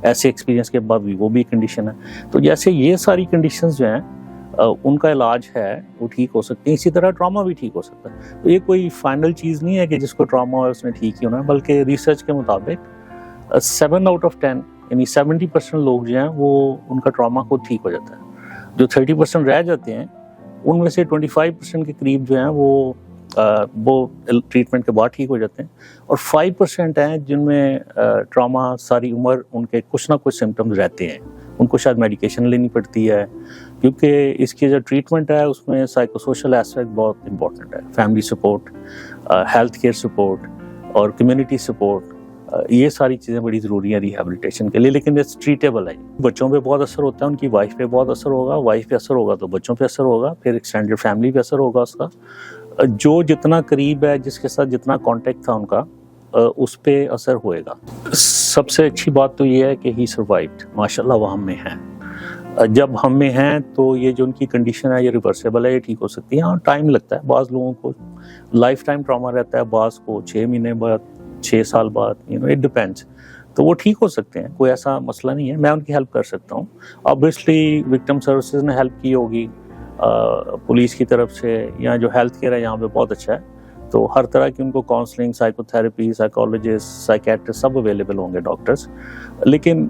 ایسے ایکسپیرینس کے بعد بھی وہ بھی کنڈیشن ہے۔ تو جیسے یہ ساری کنڈیشنز جو ہیں ان کا علاج ہے وہ ٹھیک ہو سکتے ہیں، اسی طرح ٹراما بھی ٹھیک ہو سکتا ہے۔ تو یہ کوئی فائنل چیز نہیں ہے کہ جس کو ٹراما ہے اس نے ٹھیک ہی ہونا ہے، بلکہ ریسرچ کے مطابق 7 آؤٹ آف 10 یعنی 70% لوگ جو ہیں وہ ان کا ٹراما خود ٹھیک ہو جاتا ہے۔ جو 30% رہ جاتے ہیں ان میں سے 25% کے قریب جو ہیں وہ ٹریٹمنٹ کے بعد ٹھیک ہو جاتے ہیں، اور 5% ہیں جن میں ٹراما ساری عمر ان کے کچھ نہ کچھ سمٹمز رہتے ہیں، ان کو شاید میڈیکیشن لینی پڑتی ہے، کیونکہ اس کی جو ٹریٹمنٹ ہے اس میں سائیکو سوشل ایسپیکٹ بہت امپورٹنٹ ہے، family support, health care support اور کمیونٹی سپورٹ، یہ ساری چیزیں بڑی ضروری ہیں ریہیبلیٹیشن کے لیے، لیکن اٹس ٹریٹیبل ہے۔ بچوں پہ بہت اثر ہوتا ہے، ان کی وائف پہ بہت اثر ہوگا، وائف پہ اثر ہوگا تو بچوں پہ اثر ہوگا، پھر ایکسٹینڈڈ فیملی پہ اثر ہوگا اس کا، جو جتنا قریب ہے، جس کے ساتھ جتنا کانٹیکٹ تھا ان کا، اس پہ اثر ہوئے گا۔ سب سے اچھی بات تو یہ ہے کہ ہی سروائیوڈ، ماشاءاللہ وہ ہم میں ہیں۔ جب ہم میں ہیں تو یہ جو ان کی کنڈیشن ہے یہ ریورسیبل ہے، یہ ٹھیک ہو سکتی ہے۔ ہاں ٹائم لگتا ہے، بعض لوگوں کو لائف ٹائم ٹراما رہتا ہے، بعض کو 6 مہینے بعد، 6 سال بعد، اٹ ڈپینڈس۔ تو وہ ٹھیک ہو سکتے ہیں، کوئی ایسا مسئلہ نہیں ہے، میں ان کی ہیلپ کر سکتا ہوں۔ آبویسلی وکٹم سروسز نے ہیلپ کی ہوگی پولیس کی طرف سے، یا جو ہیلتھ کیئر ہے یہاں پہ بہت اچھا ہے، تو ہر طرح کی ان کو counselling, psychotherapy, psychologist, psychiatrist سب اویلیبل ہوں گے، ڈاکٹرز۔ لیکن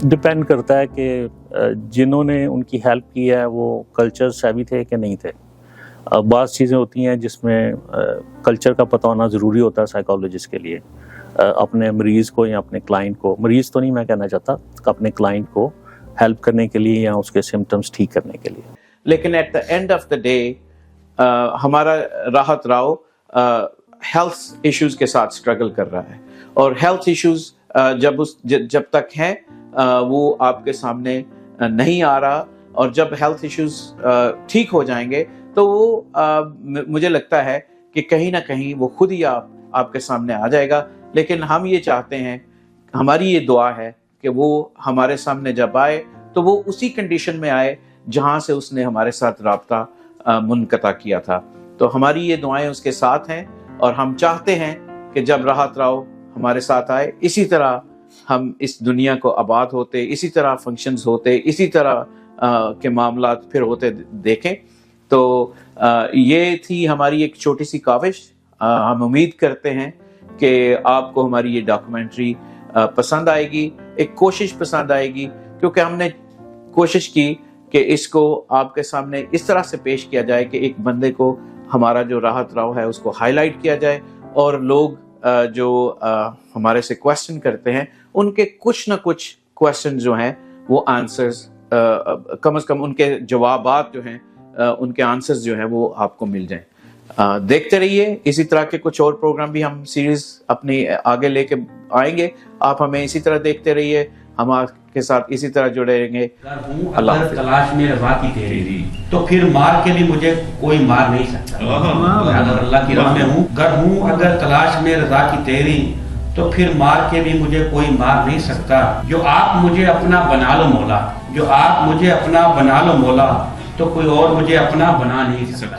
ڈپینڈ کرتا ہے کہ جنہوں نے ان کی ہیلپ کی ہے وہ کلچر سیوی تھے کہ نہیں تھے۔ بعض چیزیں ہوتی ہیں جس میں کلچر کا پتہ ہونا ضروری ہوتا ہے سائیکالوجسٹ کے لیے، اپنے مریض کو یا اپنے کلائنٹ کو، مریض تو نہیں میں کہنا چاہتا، اپنے کلائنٹ کو ہیلپ کرنے کے لیے یا اس کے سمٹمز ٹھیک کرنے کے لیے۔ لیکن at the end of the day ہمارا راحت راؤ ہیلتھ ایشوز کے ساتھ اسٹرگل کر رہا ہے، اور ہیلتھ ایشوز جب تک ہیں وہ آپ کے سامنے نہیں آ رہا، اور جب ہیلتھ ایشوز ٹھیک ہو جائیں گے تو وہ مجھے لگتا ہے کہ کہیں نہ کہیں وہ خود ہی آپ کے سامنے آ جائے گا۔ لیکن ہم یہ چاہتے ہیں، ہماری یہ دعا ہے کہ وہ ہمارے سامنے جب آئے تو وہ اسی کنڈیشن میں آئے جہاں سے اس نے ہمارے ساتھ رابطہ منقطع کیا تھا۔ تو ہماری یہ دعائیں اس کے ساتھ ہیں، اور ہم چاہتے ہیں کہ جب راحت راؤ ہمارے ساتھ آئے اسی طرح ہم اس دنیا کو آباد ہوتے، اسی طرح فنکشنز ہوتے، اسی طرح کے معاملات پھر ہوتے دیکھیں۔ تو یہ تھی ہماری ایک چھوٹی سی کاوش۔ ہم امید کرتے ہیں کہ آپ کو ہماری یہ ڈاکومنٹری پسند آئے گی، ایک کوشش پسند آئے گی، کیونکہ ہم نے کوشش کی کہ اس کو آپ کے سامنے اس طرح سے پیش کیا جائے کہ ایک بندے کو ہمارا جو راحت راؤ ہے اس کو ہائی لائٹ کیا جائے، اور لوگ جو ہمارے سے کویسچن کرتے ہیں ان کے کچھ نہ کچھ کویسچن جو ہیں وہ آنسرز کم از کم ان کے جوابات جو ہیں ان کے آنسرز جو ہیں وہ آپ کو مل جائیں. دیکھتے رہیے اسی طرح کے کچھ اور پروگرام بھی ہم سیریز اپنی آگے لے کے آئیں گے. آپ ہمیں اسی طرح دیکھتے رہیے, ہم آپ کے ساتھ اسی طرح جڑے رہیں گے. اللہ اگر تلاش میں رضا کی تیری تو پھر مار کے بھی مجھے کوئی مار نہیں سکتا. اگر اللہ کی راہ میں ہوں, گر ہوں اگر تلاش میں رضا کی تیری تو پھر مار کے بھی مجھے کوئی مار نہیں سکتا. جو آپ مجھے اپنا بنا لو مولا, جو آپ مجھے اپنا بنا لو مولا, تو کوئی اور مجھے اپنا بنا نہیں سکتا.